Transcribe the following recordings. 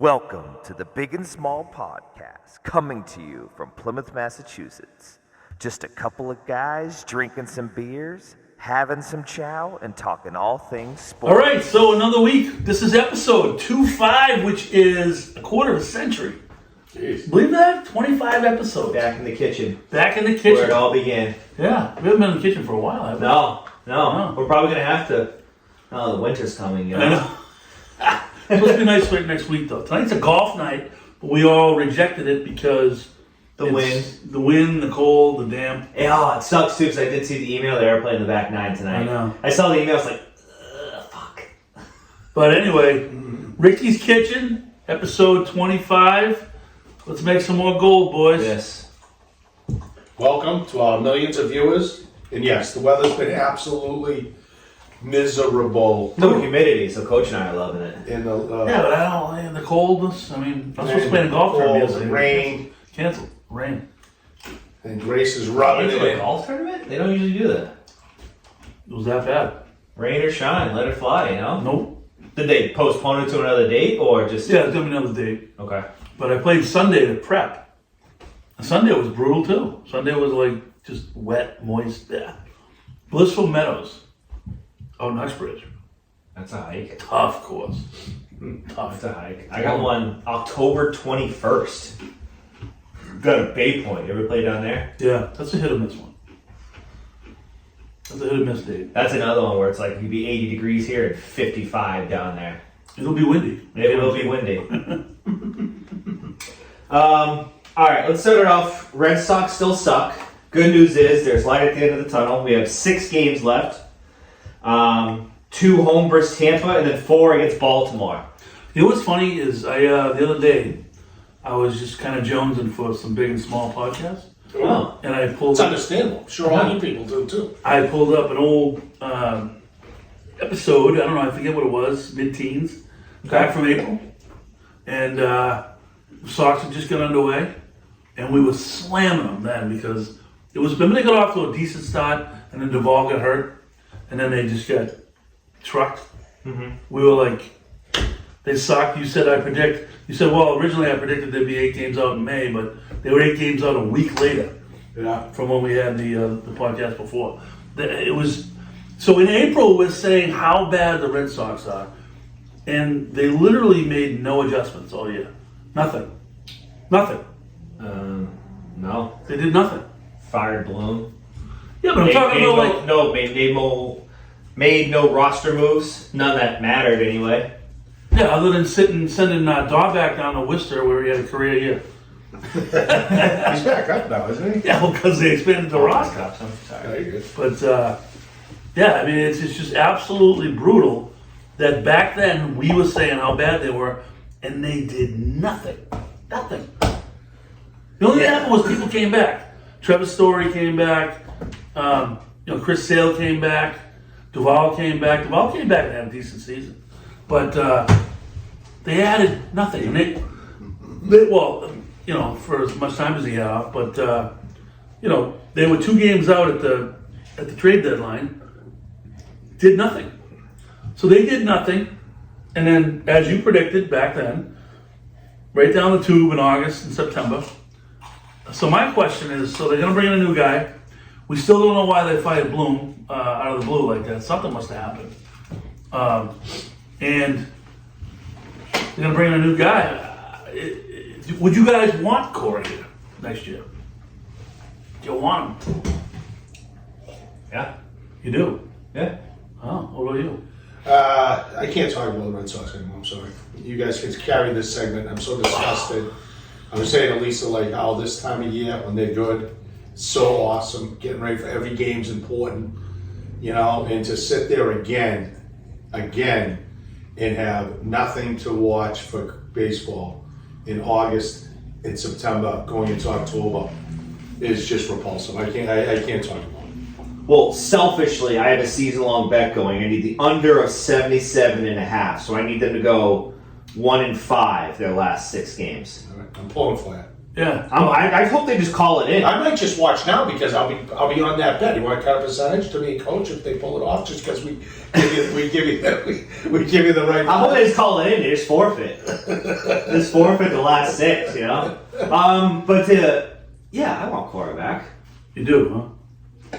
Welcome to the Big and Small Podcast, coming to you from Plymouth, Massachusetts. Just a couple of guys drinking some beers, having some chow, and talking all things sports. All right, so another week. This is episode 25, which is a quarter of a century. Jeez. Believe that? 25 episodes. Back in the kitchen. Back in the kitchen. Where it all began. Yeah, we haven't been in the kitchen for a while, have we? No. We're probably going to have to. Oh, the winter's coming, you know. I know. It's supposed to be nice next week, though. Tonight's a golf night, but we all rejected it because The wind, the cold, the damp. Oh, it sucks, too, because I did see the email they were playing the back nine tonight. I know. I saw the email, I was like, fuck. But anyway, Ricky's Kitchen, episode 25. Let's make some more gold, boys. Yes. Welcome to our millions of viewers. And yes, the weather's been absolutely miserable. No humidity, so Coach and I are loving it. In the Yeah, but I don't. The coldness. I mean, I was supposed to play in a golf tournament yesterday. rain, Canceled. Rain. and Grace is rubbing Into a it. golf tournament? They don't usually do that. It was that bad. Rain or shine, let it fly, you know? Nope. Did they postpone it to another date, or just... Yeah, it's gonna be another date. Okay. But I played Sunday to prep. And Sunday was brutal too. Sunday was like just wet, moist. Yeah. Blissful Meadows. Oh, Uxbridge. That's a hike. Tough course. That's Tough. a hike. I got one October 21st. Got a Bay Point. You ever play down there? Yeah, that's a hit or miss one. That's a hit or miss date. That's another one where it's like you'd be 80 degrees here and 55 down there. It'll be windy. It will be windy. All right, let's start it off. Red Sox still suck. Good news is there's light at the end of the tunnel. We have 6 games left. 2 home versus Tampa, and then 4 against Baltimore. You know what's funny is the other day I was just kind of jonesing for some big and small podcasts, Oh. and I pulled It's up. understandable. I'm sure all you people do too. I pulled up an old episode. I don't know. I forget what it was. Mid-teens, back from April, and the Sox had just got underway, and we were slamming them then because it was. Remember they got off to a decent start, and then Duvall got hurt, and then they just got trucked. Mm-hmm. We were like, they sucked. You said well, originally I predicted there'd be 8 games out in May, but they were 8 games out a week later. Yeah. From when we had the podcast before. It was so in April we're saying how bad the Red Sox are, and they literally made no adjustments all year. Nothing. No. They did nothing. Fired Bloom. Yeah, but I'm talking about made no roster moves. None that mattered anyway. other than sending Dahlback down to Worcester where he had a career year. He's back up now, isn't he? Yeah, because they expanded the roster. I'm sorry. Very good. But I mean, it's just absolutely brutal that back then we were saying how bad they were, and they did nothing. Nothing. The only thing that happened was people came back. Trevor Story came back. Chris Sale came back. Duvall came back. Duvall came back and had a decent season, but they added nothing. And they for as much time as he had off, but they were 2 games out at the trade deadline. Did nothing. So they did nothing, and then, as you predicted back then, right down the tube in August and September. So my question is, so they're going to bring in a new guy. We still don't know why they fired Bloom out of the blue like that. Something must have happened. And they're going to bring in a new guy. Would you guys want Corey here next year? Do you want him? Yeah. You do? Yeah. Oh, what about you? I can't talk about the Red Sox anymore. I'm sorry. You guys can carry this segment. I'm so disgusted. I was saying to Lisa, like, how this time of year when they're good, so awesome, getting ready for every game's important, and to sit there again, and have nothing to watch for baseball in August and September going into October is just repulsive. I can't talk about it. Well, selfishly, I have a season-long bet going. I need the under of 77.5, so I need them to go 1-5 their last 6 games. All right, I'm pulling for that. Yeah. I hope they just call it in. I might just watch now because I'll be on that bet. You want to cut a percentage to be a coach if they pull it off just because we give you the right. I hope they just call it in. They just forfeit. Just forfeit the last 6. You know. Yeah, I want quarterback. You do, huh?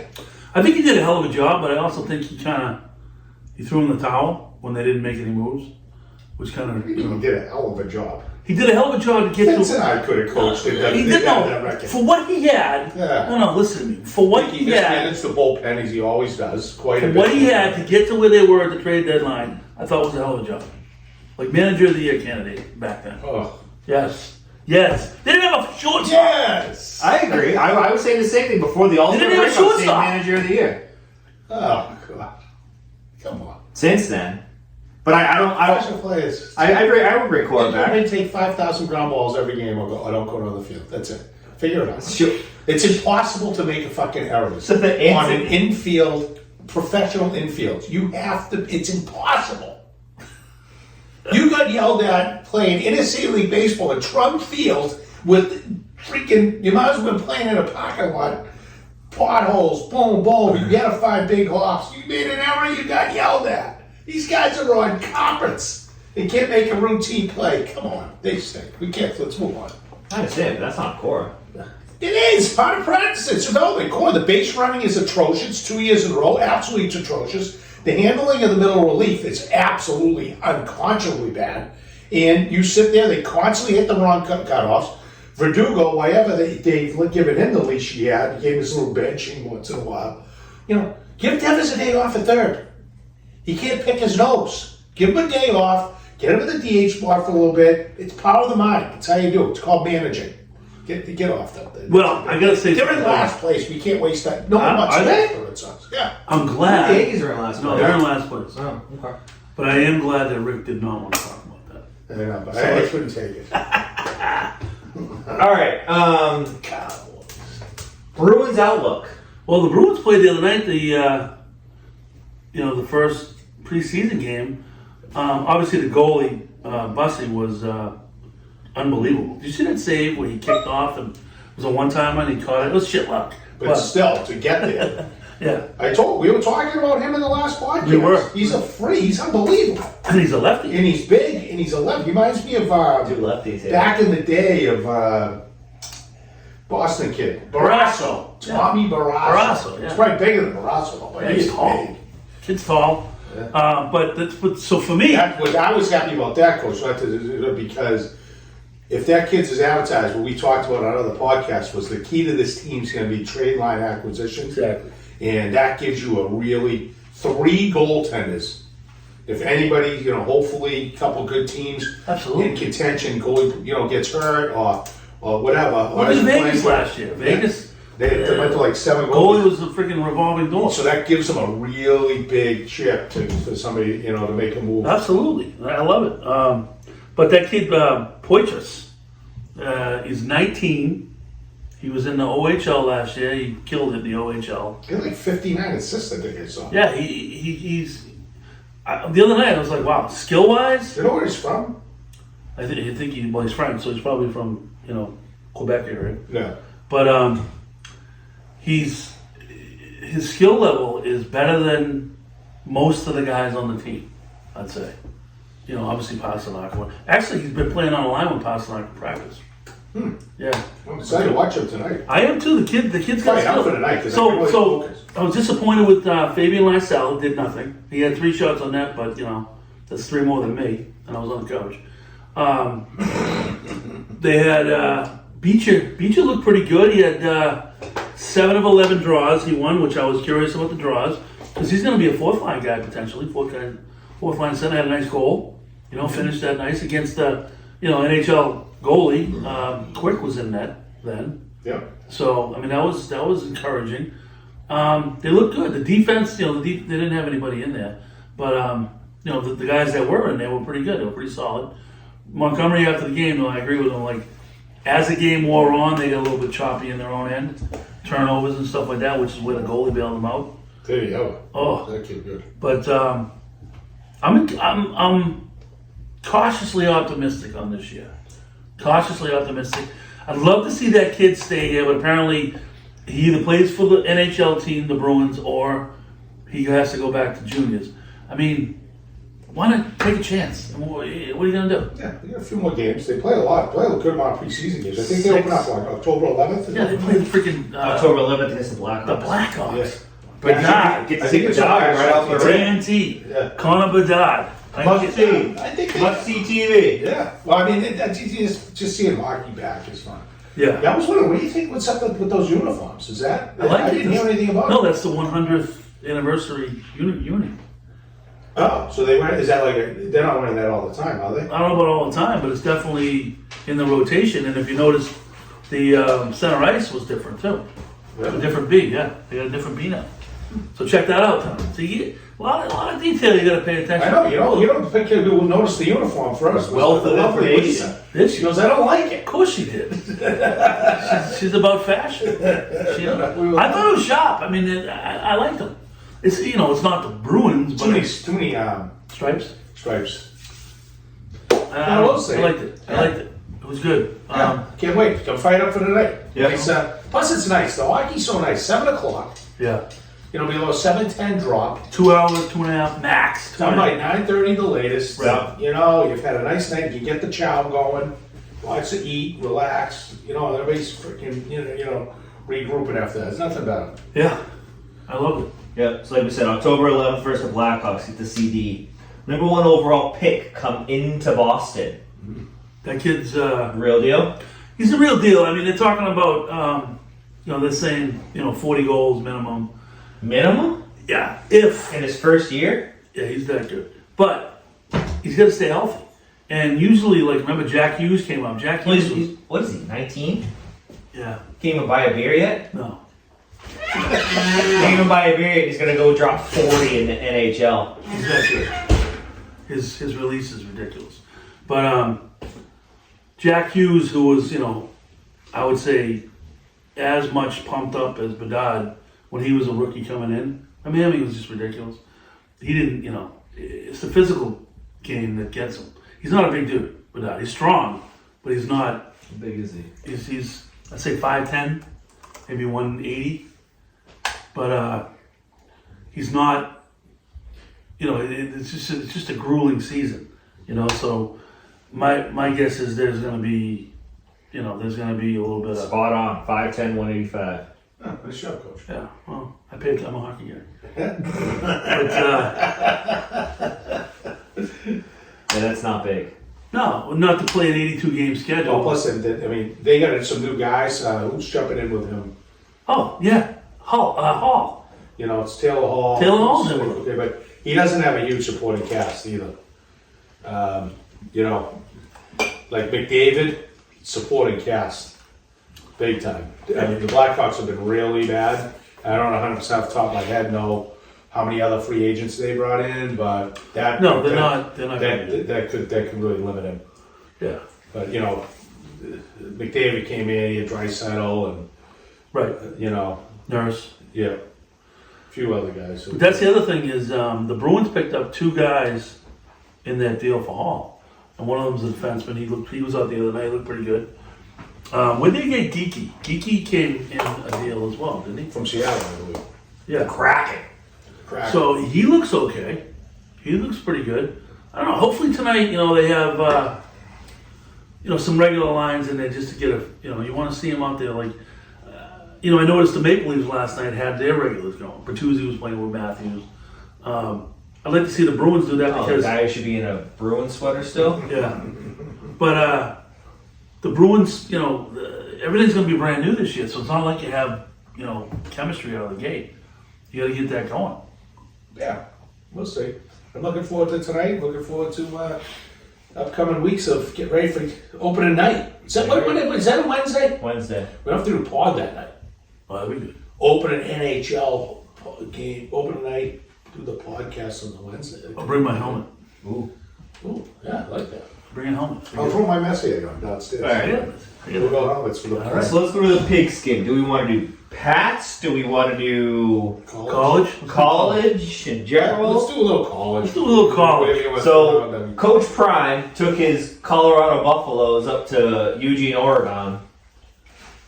I think he did a hell of a job, but I also think he threw in the towel when they didn't make any moves, which kind of He did a hell of a job. He did a hell of a job to get Vince and to. I could have coached it. He did that record. for what he had. Yeah. No, listen to me. For what He he had, mismanaged the bullpen as he always does. Quite a for bit. what he had to get to where they were at the trade deadline, I thought was a hell of a job. Like manager of the year candidate back then. Oh. Yes. Yes. They didn't have a shortstop. Yes. I agree. I was saying the same thing before the All-Star didn't even break. I was saying shortstop. manager of the year. Oh God. Come on. Since then, but I Special players. would bring quarterback. They take 5,000 ground balls every game. I don't go on the field. That's it. Figure it out. Sure. It's impossible to make a fucking error So the on answer- an infield, professional infield. You have to. It's impossible. You got yelled at playing inner-city league baseball at Trump Field with freaking. You might as well have been playing in a parking lot. Potholes, boom, boom. You gotta find big hops. You made an error. You got yelled at. These guys are on carpets. They can't make a routine play. Come on, they stink. We can't. Let's move on. I understand, but that's not core. It is part of practice. It's development. Core. The base running is atrocious. 2 years in a row, absolutely atrocious. The handling of the middle relief is absolutely unconscionably bad. And you sit there, they constantly hit the wrong cutoffs. Verdugo, whatever they've given him the leash he had, he gave his little benching once in a while. You know, give Devers a day off at third. He can't pick his nose. Give him a day off. Get him in the DH spot for a little bit. It's power of the mind. That's how you do it. It's called managing. Get off that. Well, I gotta say They're in something. last place. We can't waste that. No one wants are to they? for Red Sox. Yeah. I'm The glad. Yankees are in last No, place. they're in last place. Oh, okay. But I am glad that Rick did not want to talk about that. I know, but I couldn't take it. All right. Cowboys. Bruins outlook. Well, the Bruins played the other night. The first preseason game. Obviously, the goalie Bussy was unbelievable. Did you see that save where he kicked off and it was a one-timer and he caught it? It was shit luck. But still, to get there. Yeah, We were talking about him in the last podcast. We were. He's a free. He's unbelievable. and he's a lefty. And he's big, and he's a left. He reminds me of Two lefties here. back in the day of Boston kid. Barrasso. Tommy Barrasso. Barrasso, yeah. He's probably bigger than Barrasso, though. But Yeah, he's he's tall. big. Kid's tall. So for me, I was happy about that, Coach, because if that kid's as advertised, what we talked about on other podcasts was the key to this team's going to be trade line acquisitions. Exactly. And that gives you a really 3 goaltenders. If anybody, hopefully a couple good teams Absolutely. in contention, goalie, gets hurt or whatever. Look at Vegas last year. Vegas. They went to like 7 Goalie goalies. was a freaking revolving door. So that gives them a really big chip for somebody, to make a move. Absolutely, I love it. But that kid Porch is 19. He was in the OHL last year. He killed it in the OHL. He had like 59 assists, I think I saw. Yeah, he's. The other night I was like, wow, skill wise. You know where he's from? I think he's French, so he's probably from Quebec area. No. But his skill level is better than most of the guys on the team, I'd say. Obviously Pastrnak. Actually, he's been playing on a line with Pastrnak in practice. Yeah. I'm excited to watch him tonight. I am too. The kid's got Probably out skill. for tonight because I can really So focus. I was disappointed with Fabian Lysell. Did nothing. He had 3 shots on net, but that's 3 more than me, and I was on the couch. They had Beecher. Beecher looked pretty good. He had 7 of 11 draws. He won, which I was curious about the draws because he's going to be a 4th line guy potentially. 4th line center, had a nice goal. Finished that nice against the NHL goalie. Quick was in net then. Yeah. So that was encouraging. They looked good. The defense, they didn't have anybody in there, but the guys that were in there were pretty good. They were pretty solid. Montgomery after the game, though, I agree with him. Like as the game wore on, they got a little bit choppy in their own end, turnovers and stuff like that, which is where the goalie bailed them out. There you go. Oh, That kid good. but I'm cautiously optimistic on this year. cautiously optimistic. I'd love to see that kid stay here, but apparently he either plays for the NHL team, the Bruins, or he has to go back to juniors. I mean, why not take a chance? What are you going to do? Yeah, they got a few more games. They play a lot. Play a good amount of preseason games. I think they open up like October 11th. Yeah, they play the freaking October 11th against the Blackhawks. the Blackhawks. Yeah. Bedard, Get to I see think it's Bedard on right off the ring. TNT, Yeah. Connor Bedard. Must see. I think they, Must see TV. yeah. Well, I mean, just seeing hockey back is fun. Yeah. Yeah, I was wondering, what do you think? What's up with those uniforms? Is that? I like I it. didn't hear anything about No, it. that's the 100th anniversary uni. Oh, so they wear? Is that like they're not wearing that all the time, are they? I don't know about all the time, but it's definitely in the rotation. And if you notice, the center ice was different too. A different B, yeah. They got a different B now. So check that out, Tom. So a lot of detail you got to pay attention. I know. You don't think people will notice the uniform first. Wealth of Lovely information. Lisa. Did She goes, I don't like it. Of course she did. she's about fashion. I thought it was sharp. I mean, I liked them. It's it's not the Bruins, but Too many stripes. stripes. I will say. liked it. I liked it. It was good. Can't wait. Come fight up for tonight. Yeah. It's, plus, it's nice. The hockey's so nice. 7 o'clock. Yeah. Below 7:10 drop. 2 hours, 2.5 max. Done by 9:30 the latest. Right. You've had a nice night. You get the chow going. Lots to eat. Relax. Everybody's freaking regrouping after that. There's nothing better. Yeah. I love it. Yep. So like we said, October 11th versus the Blackhawks. Get the CD. Number 1 overall pick come into Boston. That kid's Real deal. he's a real deal. I mean, they're talking about they're saying 40 goals minimum. Minimum Yeah. If in his first year. yeah, he's that good, but he's got to stay healthy. And usually, like remember, Jack Hughes came up. Jack Well, Hughes was what is he? 19? yeah. Can't even buy a beer yet. No. Can't even buy a beer yet. He's gonna go drop 40 in the NHL. He's that good. His release is ridiculous. But Jack Hughes, who was, I would say as much pumped up as Bedard when he was a rookie coming in. I mean, he was just ridiculous. He didn't, it's the physical game that gets him. He's not a big dude, Bedard. He's strong, but he's not. How big is he? He's I'd say 5'10", maybe 180. But he's not. It's just a grueling season. So my guess is there's going to be a little bit of Spot on. 5'10", 185. Oh, nice job, Coach. yeah. Well, I'm a hockey guy. But Yeah, that's not big. no, not to play an 82-game schedule. Oh, plus, they got some new guys. Who's jumping in with him? Oh yeah, Hall. It's Taylor Hall. Taylor Hall's in it. Okay, but he doesn't have a huge supporting cast either. Like McDavid, supporting cast, big time. I mean, the Blackhawks have been really bad. I don't 100% off the top of my head know how many other free agents they brought in, but that No, they're not. They're not. that could really limit him. Yeah. But McDavid came in, he had Draisaitl, and Right. Nurse. yeah, a few other guys. But that's the other thing is the Bruins picked up 2 guys in that deal for Hall, and one of them's a defenseman. He was out the other night. He looked pretty good. Where did they get Geeky? Geeky came in a deal as well, didn't he? From Seattle, I believe. Yeah. Kraken. Crack. So he looks okay. He looks pretty good. I don't know. Hopefully tonight, they have some regular lines in there just to get you want to see them out there. Like, I noticed the Maple Leafs last night had their regulars going. Bertuzzi was playing with Matthews. I'd like to see the Bruins do that Oh, the because guy should be in a Bruins sweater still. yeah, but the Bruins, everything's going to be brand new this year, so it's not like you have chemistry out of the gate. You got to get that going. Yeah, we'll see. I'm looking forward to tonight. Looking forward to upcoming weeks of get ready for opening night. Is that a Wednesday? Wednesday. We don't have to do a pod that night. Oh, that'd be good. Opening NHL game, opening night. Do the podcast on the Wednesday. I'll bring my helmet. Ooh, yeah, I like that. Bring a helmet. I'll throw my Messier on downstairs. All right. Yeah. We'll go helmets for the All right. So let's go to the pigskin. Do we want to do Pats? Do we want to do College? college in general? Let's do a little college. Let's do a little college. Whatever you want to So, throw on. Coach Prime took his Colorado Buffaloes up to Eugene, Oregon.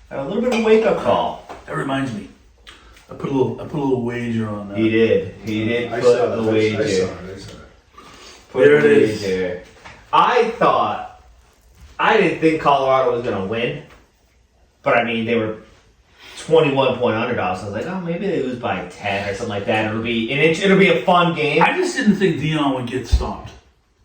And a little bit of a wake-up call. That reminds me. I put a little wager on that. He did. He did I put saw the that. wager. I saw it. Put There the it is. wager. I didn't think Colorado was going to win. But, I mean, they were 21-point underdogs. So I was like, oh, maybe they lose by 10 or something like that. It'll be a fun game. I just didn't think Dion would get stopped.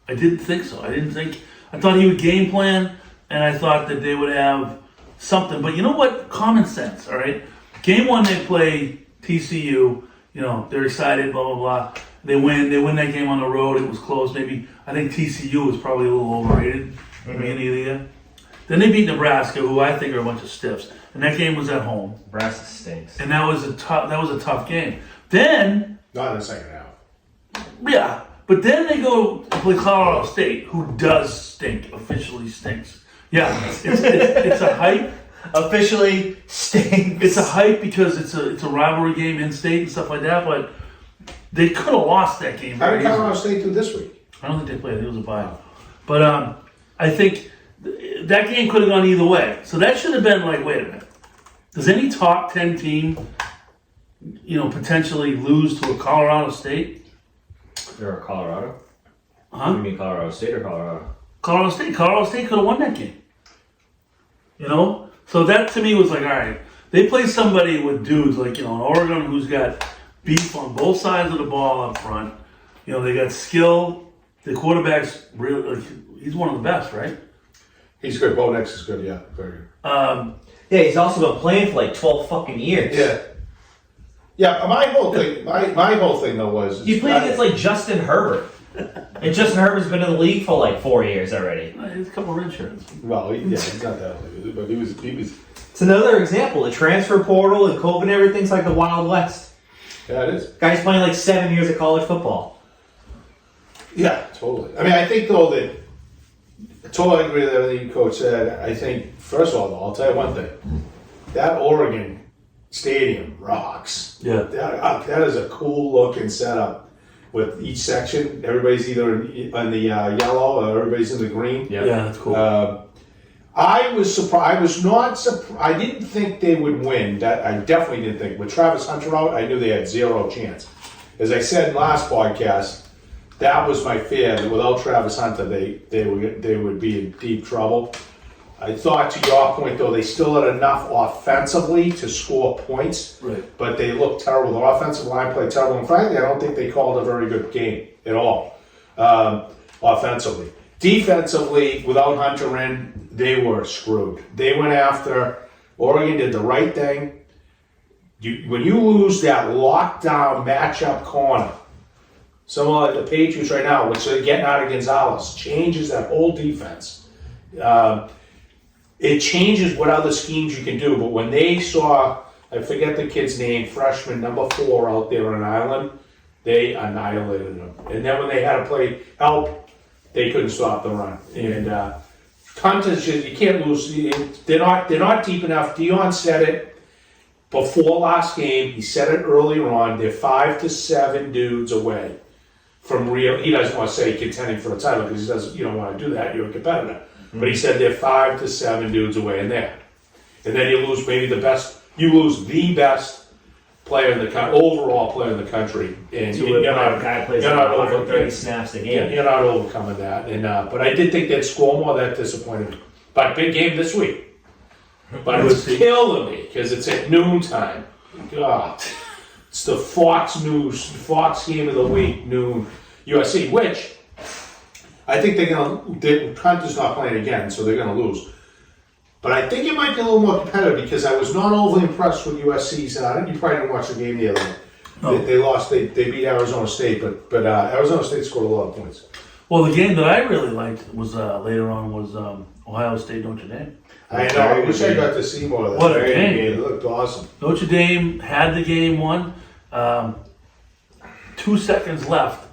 I didn't think so. I thought he would game plan, and I thought that they would have something. But you know what? Common sense, all right? Game one, they play TCU. You know, they're excited, blah, blah, blah. They win that game on the road. It was close. Maybe, I think TCU was probably a little overrated at the beginning of the year. Then they beat Nebraska, who I think are a bunch of stiffs. And that game was at home. Nebraska stinks. And that was a tough game. Then, Not in the second half. yeah, but then they go to play Colorado State, who does stink, officially stinks. Yeah, it's a hype. Officially stinks. It's a hype because it's a rivalry game in state and stuff like that. But they could have lost that game. How very did Colorado easily. State do this week? I don't think they played. It was a bye. But I think that game could have gone either way. So that should have been like, wait a minute. Does any top 10 team, potentially lose to a Colorado State? Or Colorado? Huh? You mean Colorado State or Colorado? Colorado State could have won that game. So that to me was like, all right, they play somebody with dudes like, an Oregon who's got beef on both sides of the ball up front. They got skill. The quarterback's really, he's one of the best, right? He's good. Bo Nix is good, yeah. Very good. Yeah, he's also been playing for like 12 fucking years. Yeah. Yeah, my whole thing though was He played against like Justin Herbert. And Justin Herbert's been in the league for like 4 years already. He's a couple of red shirts. well, he's not that old, but he was It's another example. The transfer portal and COVID and everything's like the Wild West. yeah, it is. Guy's playing like 7 years of college football. Yeah, totally. I mean, I think though that I totally agree with everything Coach said. I think first of all, though, I'll tell you one thing: that Oregon Stadium rocks. Yeah. That is a cool looking setup with each section. Everybody's either in the yellow or everybody's in the green. Yeah, that's cool. I was surprised. I was not surprised. I didn't think they would win. That I definitely didn't think. With Travis Hunter out, I knew they had zero chance. As I said in last podcast, that was my fear that without Travis Hunter, they would be in deep trouble. I thought, to your point though, they still had enough offensively to score points, Right. but they looked terrible. The offensive line played terrible, and frankly, I don't think they called a very good game at all offensively. Defensively, without Hunter in, they were screwed. They went after, Oregon did the right thing. When you lose that lockdown matchup corner, someone like the Patriots right now, which they're getting out of Gonzalez, changes that whole defense. It changes what other schemes you can do, but when they saw, I forget the kid's name, freshman number 4 out there on an island, they annihilated him. And then when they had to play help, they couldn't stop the run. And Hunter's just, you can't lose. They're not deep enough. Dion said it before last game. He said it earlier on. They're 5 to 7 dudes away from real. He doesn't want to say contending for a title because he doesn't. You don't want to do that. You're a competitor. But he said they're 5 to 7 dudes away in there. And then you lose maybe the best. You lose the best player in the overall player in the country, and you're not guy plays you're not 130 snaps a game. You're not overcoming that. And but I did think they'd score more. That disappointed me. But big game this week. But it's killing me because it's at noontime. God, it's the Fox game of the week, noon, USC, which I think Hunter's not playing again, so they're going to lose. But I think it might be a little more competitive because I was not overly impressed with USC's. You probably didn't watch the game the other night. No. They lost. They beat Arizona State, but Arizona State scored a lot of points. Well, the game that I really liked was later on was Ohio State Notre Dame. I know. I wish I got to see more of that. What a game! It looked awesome. Notre Dame had the game won. 2 seconds left.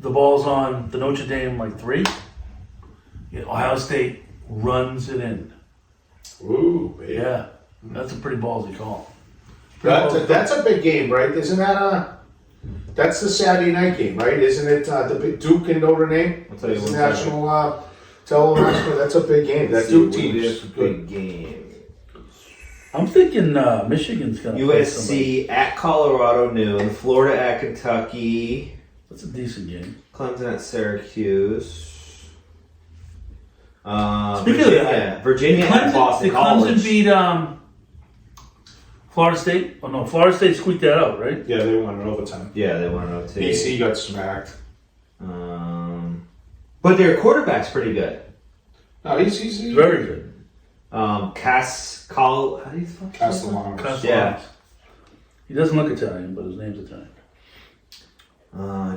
The ball's on the Notre Dame 3. Ohio State runs it in. Ooh, baby. Yeah, that's a pretty ballsy call. That's a big game, right? Isn't that that's the Saturday night game, right? Isn't it the big Duke and Notre Dame? I'll tell you It's one national television. That's a big game. That Duke team is a good. big game. I'm thinking Michigan's gonna play somebody. USC at Colorado noon. Florida at Kentucky. That's a decent game. Clemson at Syracuse. Speaking of that, Virginia at Boston did College. Clemson beat Florida State? Oh no, Florida State squeaked that out, right? Yeah, they won in overtime. Yeah, they won it too. BC got smacked. But their quarterback's pretty good. No, he's Very good. How do you spell? Castellanos. Yeah. He doesn't look Italian, but his name's Italian.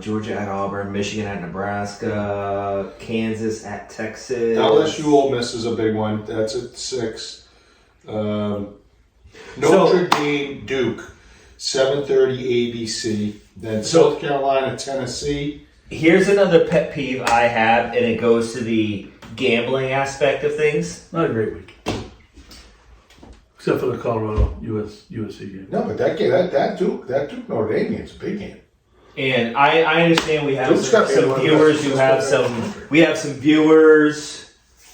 Georgia at Auburn, Michigan at Nebraska, Kansas at Texas. LSU Ole Miss is a big one. That's at 6. Notre Dame Duke, 7:30 ABC. Then South Carolina Tennessee. Here's another pet peeve I have, and it goes to the gambling aspect of things. Not a great week. Except for the Colorado USC game. No, but that game, that Duke Notre Dame game is a big game. And I understand we have Duke's got to be some one of the viewers best who have schools in the some. country. We have some viewers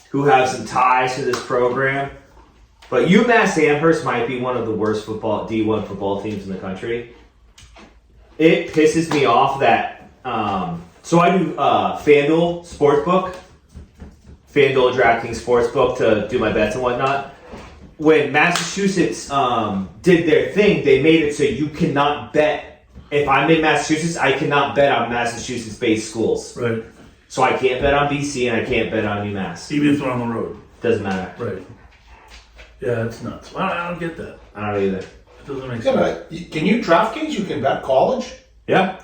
who have some ties to this program. But UMass Amherst might be one of the worst D1 football teams in the country. It pisses me off that. So I do FanDuel Sportsbook, FanDuel DraftKings Sportsbook to do my bets and whatnot. When Massachusetts did their thing, they made it so you cannot bet. If I'm in Massachusetts, I cannot bet on Massachusetts-based schools. Right. So I can't bet on BC and I can't bet on UMass. Even if they're on the road. Doesn't matter. Right. Yeah, it's nuts. I don't get that. I don't either. It doesn't make Yeah, sense. but can you DraftKings? You can bet college. Yeah.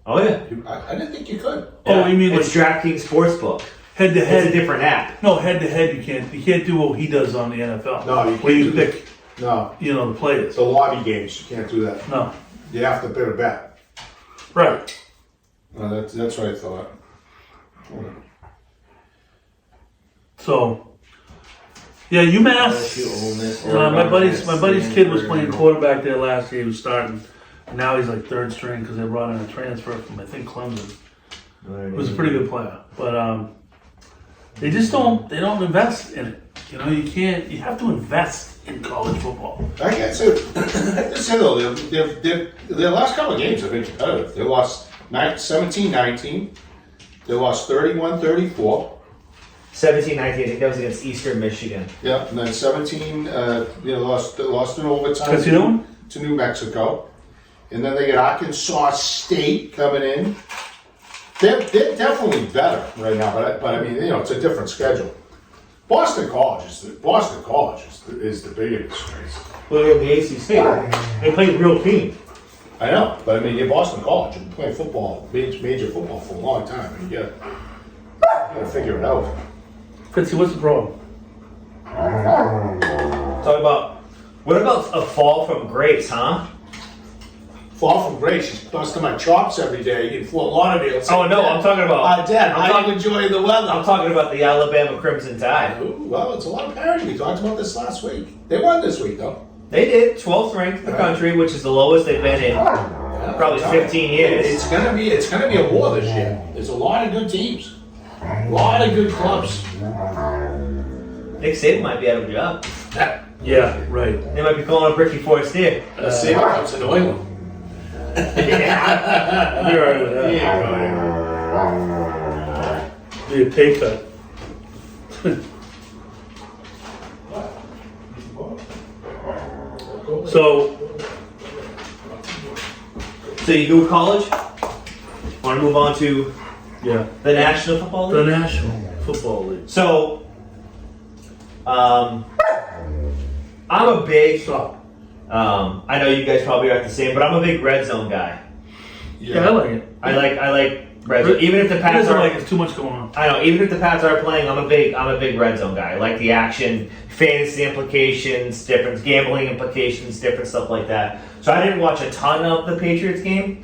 Oh yeah. I didn't think you could. Oh, you mean It's DraftKings Sportsbook. head to It's a head? different app. No, head to head. You can't do what he does on the NFL. No, you Where can't you do pick, No, the players. it's the lobby games. You can't do that. No. You have to bid a bet. Right. That's what I thought. So, yeah, UMass. LSU, Ole Miss, My Oregon, buddy's kid was Stanford. playing quarterback there last year. He was starting. And now he's like third string because they brought in a transfer from I think Clemson. He was a pretty good player, but they just don't. They don't invest in it. You can't. You have to invest in college football. I can't say. I have to say though, their last couple of games have been competitive. They lost 17-19. They lost 31-34. 17-19, I think that was against Eastern Michigan. Yeah, and then 17. Lost in overtime That's the other one? to New Mexico, and then they get Arkansas State coming in. They're definitely better right now, but I mean, it's a different schedule. Boston College is the biggest disgrace. Well, they're the ACC. They played real team. I know, but I mean, you're Boston College. You've been playing football, major football for a long time. And you gotta figure it out. Fitzy, what's the problem? What about a fall from grace, huh? Fall from grace. She's busting my chops every day in Fort Lauderdale. Oh no, I'm talking about. Dad, how do you enjoy the weather? I'm talking about the Alabama Crimson Tide. Ooh, well, it's a lot of parity. We talked about this last week. They won this week, though. They did 12th ranked in the country, which is the lowest they've been in probably 15 years. It's gonna be a war this year. There's a lot of good teams, a lot of good clubs. Nick Saban might be out of a job. Yeah, right. They might be calling up Ricky Forestier. Let's see what comes to New England. You're alright with that. Be a pay cut. So you do college? Want to move on to yeah, the National Football the League? National Football League. So, I'm a big. Stop. I know you guys probably aren't the same, but I'm a big red zone guy. Yeah, I like it. I like red zone. Even if the It Pats doesn't are like it's too much going on. I know, even if the Pats are playing, I'm a big red zone guy. I like the action, fantasy implications, different gambling implications, different stuff like that. So I didn't watch a ton of the Patriots game,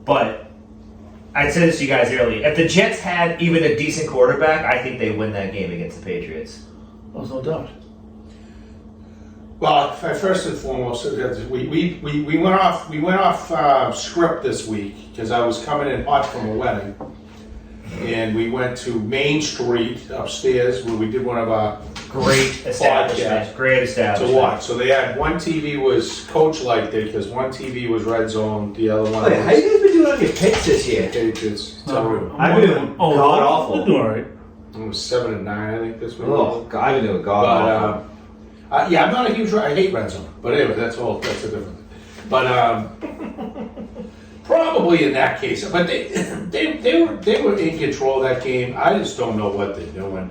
but I said this to you guys earlier. If the Jets had even a decent quarterback, I think they win that game against the Patriots. There's no doubt. Well, first and foremost, we went off script this week because I was coming in hot from a wedding, and we went to Main Street upstairs where we did one of our Great establishment. Great to establishment. watch. So they had one TV was Coach liked it because one TV was Red Zone, the other one Oh, yeah. How you guys been doing on your picks this year? Patriots. Terrible. I've been doing god awful. We're doing all right. It was 7-9, I think this week. Oh, God, I've been doing god awful. But yeah, I'm not a huge. I hate Red Zone, but anyway, that's a different thing. But probably in that case, but they were in control of that game. I just don't know what they're doing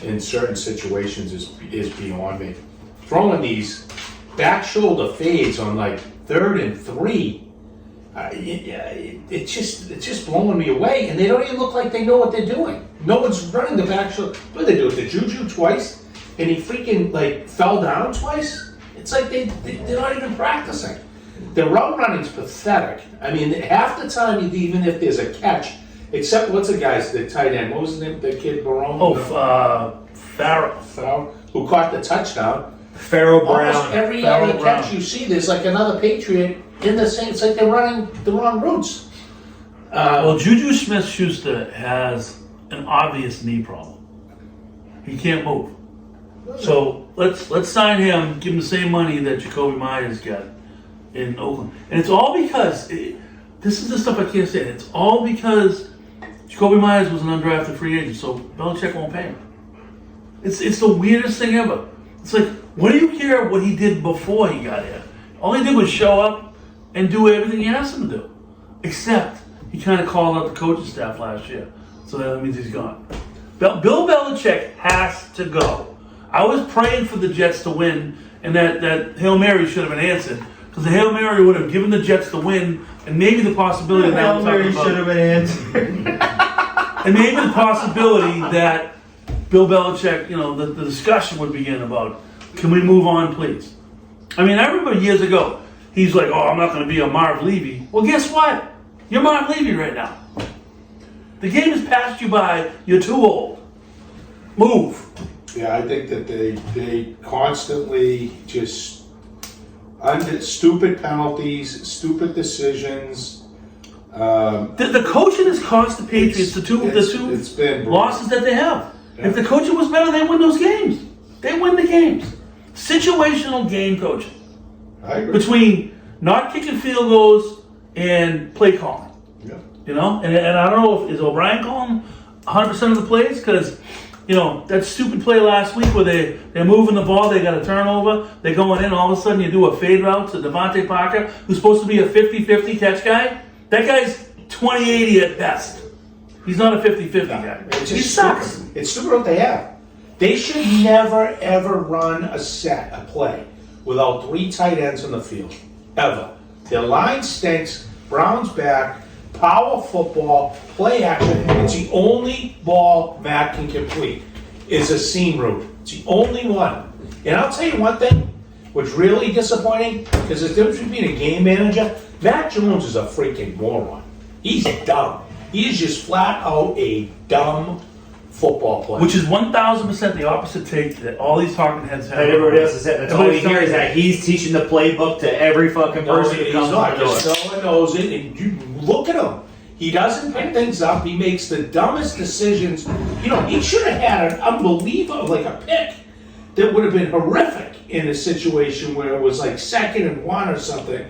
in certain situations is beyond me. Throwing these back shoulder fades on like 3rd and 3, it's just blowing me away. And they don't even look like they know what they're doing. No one's running the back shoulder. What did they do? Did Juju twice? And he freaking like fell down twice. It's like they're not even practicing. The route running's pathetic. I mean, half the time, even if there's a catch, except what's the guy's the tight end? What was his name? The kid Barone. Farrell, who caught the touchdown. Farrell Brown. Almost every Farrell other Brown. catch you see, there's like another Patriot in the same. It's like they're running the wrong routes. well, Juju Smith-Schuster has an obvious knee problem. He can't move. So let's sign him, give him the same money that Jacoby Myers got in Oakland. And it's all because, this is the stuff I can't say, it's all because Jacoby Myers was an undrafted free agent, so Belichick won't pay him. It's the weirdest thing ever. It's like, what do you care what he did before he got here? All he did was show up and do everything he asked him to do. Except, he kind of called out the coaching staff last year. So that means he's gone. Bill Belichick has to go. I was praying for the Jets to win, and that Hail Mary should have been answered. Because the Hail Mary would have given the Jets the win, and maybe the possibility that Hail Mary should have been answered. and maybe the possibility that Bill Belichick, the discussion would begin about, can we move on, please? I mean, I remember years ago, he's like, oh, I'm not going to be a Marv Levy. Well, guess what? You're Marv Levy right now. The game has passed you by. You're too old. Move. Yeah, I think that they constantly just under stupid penalties, stupid decisions. The coaching has cost the Patriots the two it's been brutal. losses that they have. Yeah. If the coaching was better, they win those games. They win the games. Situational game coaching. I agree. Between not kicking field goals and play calling. Yeah. And I don't know if is O'Brien calling 100% of the plays because that stupid play last week where they're moving the ball, they got a turnover, they're going in, all of a sudden you do a fade route to Devontae Parker, who's supposed to be a 50-50 catch guy. That guy's 20-80 at best. He's not a 50-50 guy. It's He just sucks. stupid. It's stupid what they have. They should never ever run a play without 3 tight ends in the field. Ever. Their line stinks. Brown's back. Power football. Play action. It's the only ball Matt can complete. Is a seam route. It's the only one. And I'll tell you one thing, what's really disappointing, because the difference between a game manager, Matt Jones is a freaking moron. He's dumb. He is just flat out a dumb football player. Which is 1,000% the opposite take that all these talking heads have. And everybody else is saying, that's all you hear is that he's teaching the playbook to every fucking person who comes not. to the door. Just no one knows it. And you look at him. He doesn't pick things up. He makes the dumbest decisions. He should have had an unbelievable, like a pick that would have been horrific in a situation where it was like 2nd and 1 or something.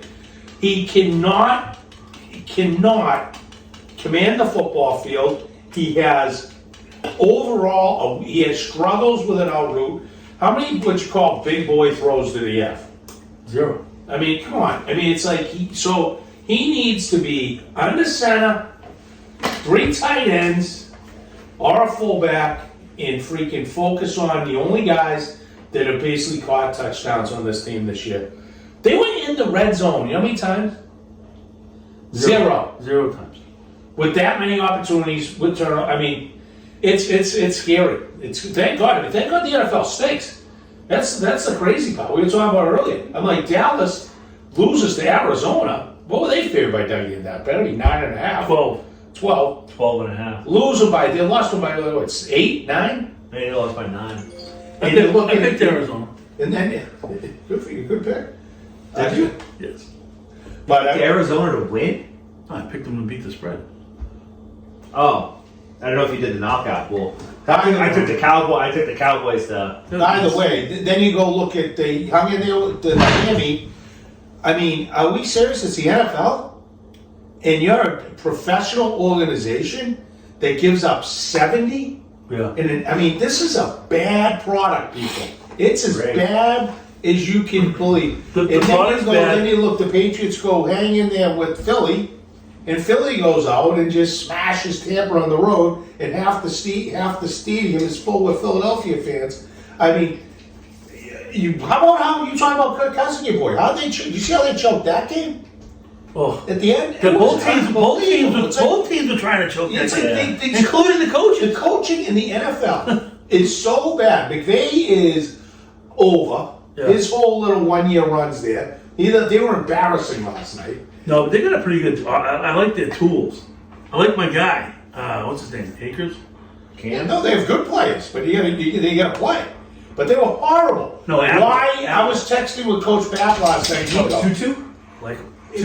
He cannot command the football field. He has he has struggles with an out route. How many what you call big boy throws did he have? 0. I mean, come on. I mean, it's like he needs to be under center, 3 tight ends, or a fullback, and freaking focus on the only guys that have basically caught touchdowns on this team this year. They went in the red zone. You know how many times? 0. 0 times. With that many opportunities, with turnover, I mean, it's scary. Thank God the NFL stinks. That's the crazy part. We were talking about earlier. I'm like, Dallas loses to Arizona. What were they favored by Dougie in that? Better be 9.5. 12. 12. 12.5. They lost them by what, 8, 9? They lost by 9. I picked Arizona. And then, good for you, good pick. Did you? Yes. But Arizona to win? I picked them to beat the spread. Oh, I don't know if you did the knockout pool. I took the Cowboys to. by the way, then you go look at they hung in there with the Miami. I mean, are we serious? It's the NFL, and you're a professional organization that gives up 70. Yeah. And I mean, this is a bad product, people. It's as bad as you can believe. The and product's bad. Then you look, the Patriots go hang in there with Philly, and Philly goes out and just smashes Tampa on the road, and half the stadium is full with Philadelphia fans. I mean, how you talking about Kirk Cousins, your boy? You see how they choked that game? Oh. At the end, Both teams were trying to choke that game, including the coaches. The coaching in the NFL is so bad. McVay is over. Yeah. His whole little 1 year runs there. They were embarrassing last night. No, but they got a pretty good. I like their tools. I like my guy. What's his name? Akers. Yeah, no, they have good players, but they got to play. But they were horrible. No, I was texting with Coach Pat last night. Tutu? Like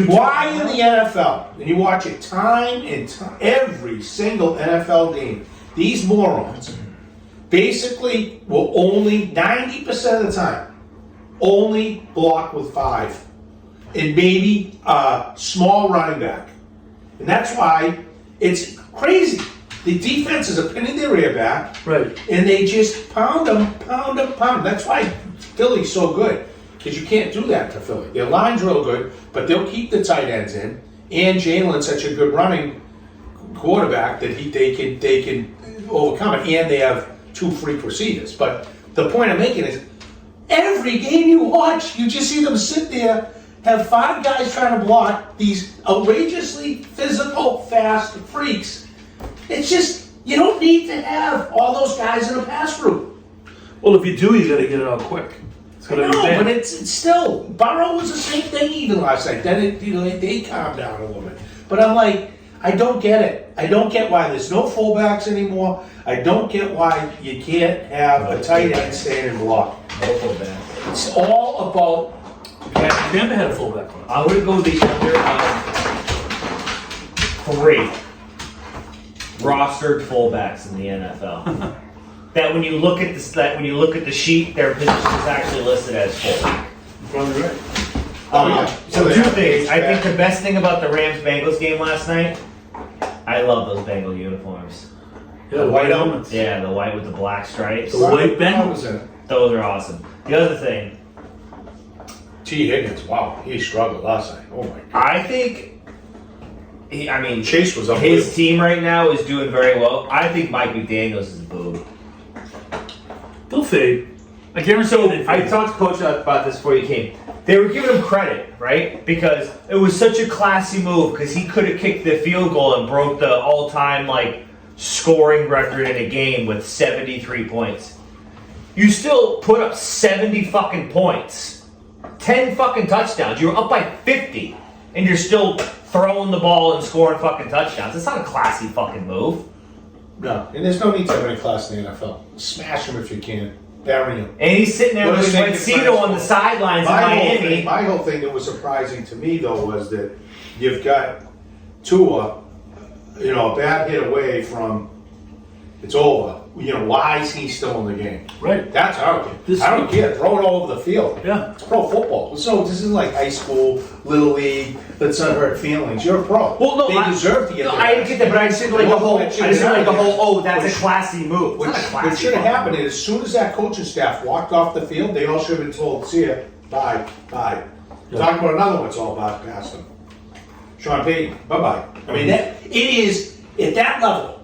Why in the NFL, and you watch it time and time, every single NFL game, these morons basically will only, 90% of the time, only block with 5. And maybe a small running back. And that's why it's crazy. The defense is a pin in their ear back. Right. And they just pound them. That's why Philly's so good. Because you can't do that to Philly. Their line's real good, but they'll keep the tight ends in. And Jalen's such a good running quarterback that they can overcome it. And they have 2 freak receivers. But the point I'm making is, every game you watch, you just see them sit there, have 5 guys trying to block these outrageously physical, fast freaks. It's just, you don't need to have all those guys in a pass route. Well, if you do, you got to get it out quick. It's going to be bad. But it's still, Burrow was the same thing even last night. Then they calmed down a little bit. But I'm like, I don't get it. I don't get why there's no fullbacks anymore. I don't get why you can't have a tight end stand and block. No fullback. It's all about. Tampa had a fullback. I would go the under 3 rostered fullbacks in the NFL. That when you look at the sheet, their position is actually listed as fullback. Probably right. Oh, yeah. So 2 things. I think the best thing about the Rams-Bengals game last night, I love those Bengal uniforms. Yeah, the white helmets. Yeah, the white with the black stripes. The white Bengals. Those are awesome. The other thing, T. Higgins, wow, he struggled last night. Oh my God. I think, Chase was up. his team right now is doing very well. I think Mike McDaniels is a boob. They'll fade. I guarantee So they fade. I talked to Coach about this before you came. They were giving him credit, right? Because it was such a classy move because he could have kicked the field goal and broke the all-time scoring record in a game with 73 points. You still put up 70 fucking points. 10 fucking touchdowns. You're up by 50 and you're still throwing the ball and scoring fucking touchdowns. It's not a classy fucking move. No, and there's no need to have any class in the NFL. Smash him if you can. Bury him. And he's sitting there with Cito on the sidelines in Miami. My whole thing that was surprising to me, though, was that you've got Tua, a bad hit away from it's over. Why is he still in the game? Right. That's our game. I don't care. Throw it all over the field. Yeah. It's pro football. So this isn't like high school, little league. Let's not hurt feelings. You're a pro. Well, no, they deserve to get. No, I get that, but I just didn't like the whole. I just didn't like the whole. Oh, that's a classy move. What should have happened is, as soon as that coaching staff walked off the field, they all should have been told, "See ya, bye, bye." Yeah. Talking about another one, it's all about past them. Sean Payton, bye bye. I mean, that it is at that level.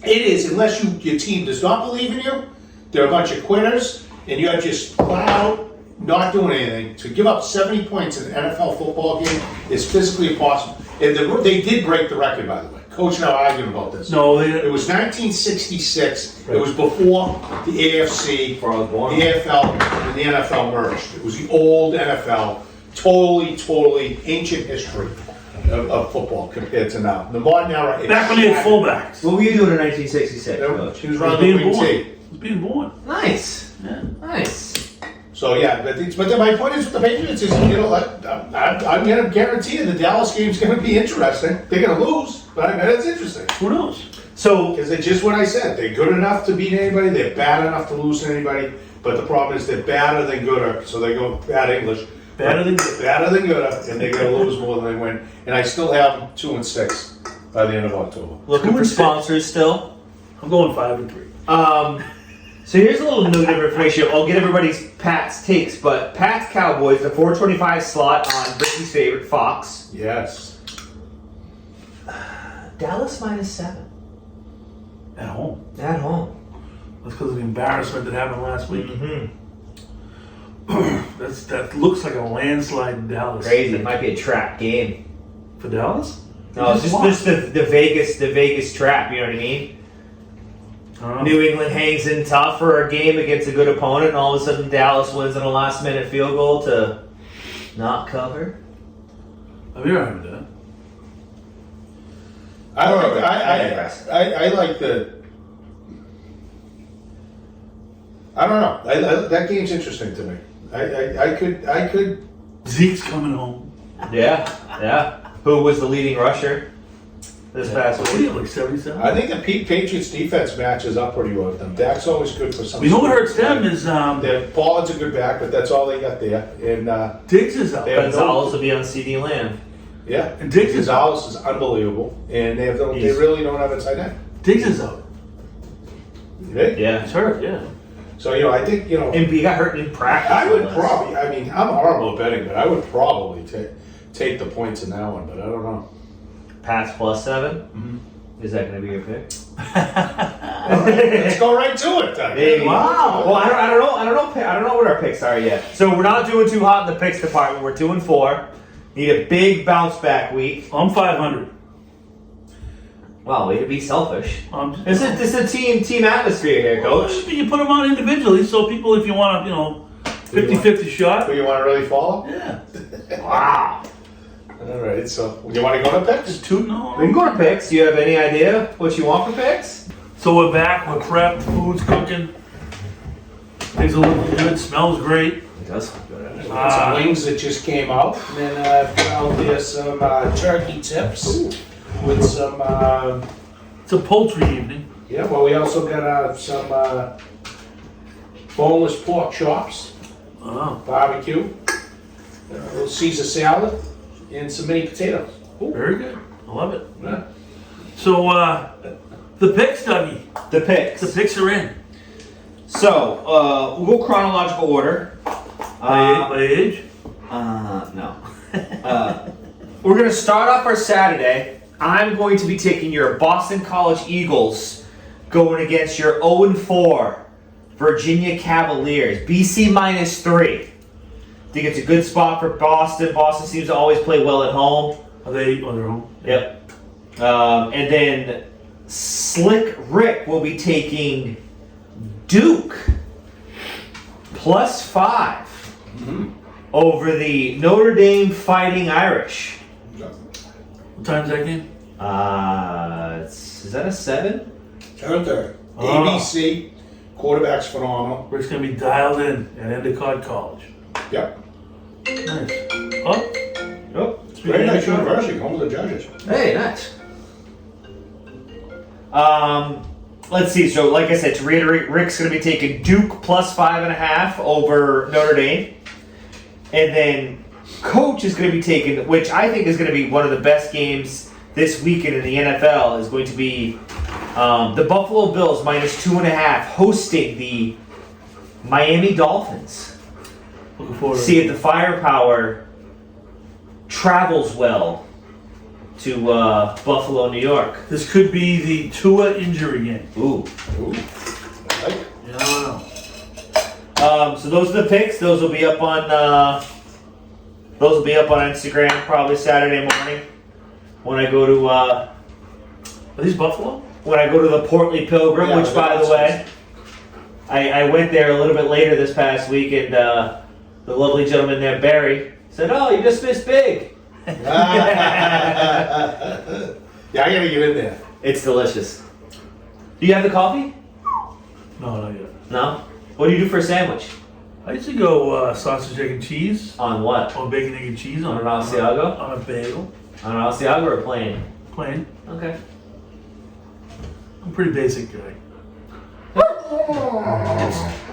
It is, unless your team does not believe in you, they're a bunch of quitters, and you're just flat out not doing anything. To give up 70 points in an NFL football game is physically impossible. And they did break the record, by the way. Coach and I were arguing about this. No, it was 1966. Right. It was before the AFC, the AFL, and the NFL merged. It was the old NFL. Totally ancient history of football compared to now. The modern era. Back when they had fullbacks. What were you doing in 1966, Coach? He was running the wing tee. He was being born. Nice. Yeah. Nice. So yeah, but my point is with the Patriots is, you know, I'm going to guarantee you the Dallas game's going to be interesting. They're going to lose, but that's interesting. Who knows? So Because it's just what I said. They're good enough to beat anybody. They're bad enough to lose to anybody. But the problem is they're badder than gooder. So they go bad English. Better than good. Badder than gooder, and they're going to lose more than they win. And I still have them 2-6 by the end of October. looking for 2-6. sponsors still. I'm going 5-3. So here's a little nugget of information. I'll get everybody's Pat's takes, but Pat's Cowboys, the 425 slot on Ricky's favorite Fox. Yes. Dallas -7 At home. at home. That's because of the embarrassment that happened last week. Mm-hmm. That looks like a landslide in Dallas. Crazy. It might be a trap game. For Dallas? No, it's just the Vegas trap. You know what I mean? New England hangs in tough for a game against a good opponent, and all of a sudden Dallas wins on a last-minute field goal to not cover. I've never heard that. I like the. I don't know. That game's interesting to me. I could. Zeke's coming home. Yeah. Who was the leading rusher this past What do week? you have, like 77? I think the Patriots defense matches up pretty well with them. Dak's always good for some. You know what hurts them is Pollard's a good back, but that's all they got there. And Diggs is out. They have Gonzalez will be on CD Lamb. yeah, And Diggs is out. Gonzalez is unbelievable, and they really don't have a tight end. Diggs is out. Right? Yeah. He's hurt, yeah. So I think And he got hurt in practice. I would probably. I mean, I'm horrible at betting, but I would probably take the points in that one. But I don't know. Pats +7. Is that going to be your pick? Let's go right to it then. Maybe. Wow. Well, I don't know what our picks are yet. So we're not doing too hot in the picks department. We're 2-4. Need a big bounce back week. I'm 500. Well, way to be selfish. This This is a team atmosphere here, Coach. You put them on individually, so people, if you want to, 50-50 shot. Who you want to really follow? Yeah. Wow. All right. So you want to go to picks? Just tooting on. We can go to picks. Do you have any idea what you want for picks? So we're back, we're prepped, food's cooking. Things are looking good, smells great. It does look good. Some wings that just came out, and then I've got out there some turkey tips with some. It's a poultry evening. Yeah, well, we also got some boneless pork chops, Oh, barbecue, a little Caesar salad, and some mini potatoes. very good. I love it. Yeah. So, the picks, Dougie. The picks. The picks are in. So, we'll go chronological order. By age? No. We're going to start off our Saturday. I'm going to be taking your Boston College Eagles going against your 0-4 Virginia Cavaliers. BC -3. I think it's a good spot for Boston. Boston seems to always play well at home. Are they on their own? Yep. And then Slick Rick will be taking Duke +5 over the Notre Dame Fighting Irish. What time's that game? Is that a 7? 10:30. Oh. ABC, quarterback's phenomenal. Rick's going to be dialed in at Endicott College. Yep. Nice. Oh, Oh, Very nice university, home of the Judges. hey, nice. Let's see. So, like I said, to reiterate, Rick's going to be taking Duke +5.5 over Notre Dame, and then Coach is going to be taking, which I think is going to be one of the best games this weekend in the NFL, is going to be the Buffalo Bills -2.5 hosting the Miami Dolphins. looking forward to See if the firepower travels well to Buffalo, New York. This could be the Tua injury game. Ooh. Ooh, I like it. You don't know. So those are the picks. Those will be up on Instagram probably Saturday morning when I go to Are these Buffalo? the Portly Pilgrim, Yeah, which by the way, I went there a little bit later this past week, and the lovely gentleman there, Barry, said, "Oh, you just missed big." Yeah, I gotta get in there. It's delicious. Do you have the coffee? No, not yet. No. What do you do for a sandwich? I used to go sausage, egg, and cheese. On what? On bacon, egg, and cheese. On an Asiago? On a bagel. On an Asiago or plain? Plain. Okay. I'm a pretty basic guy.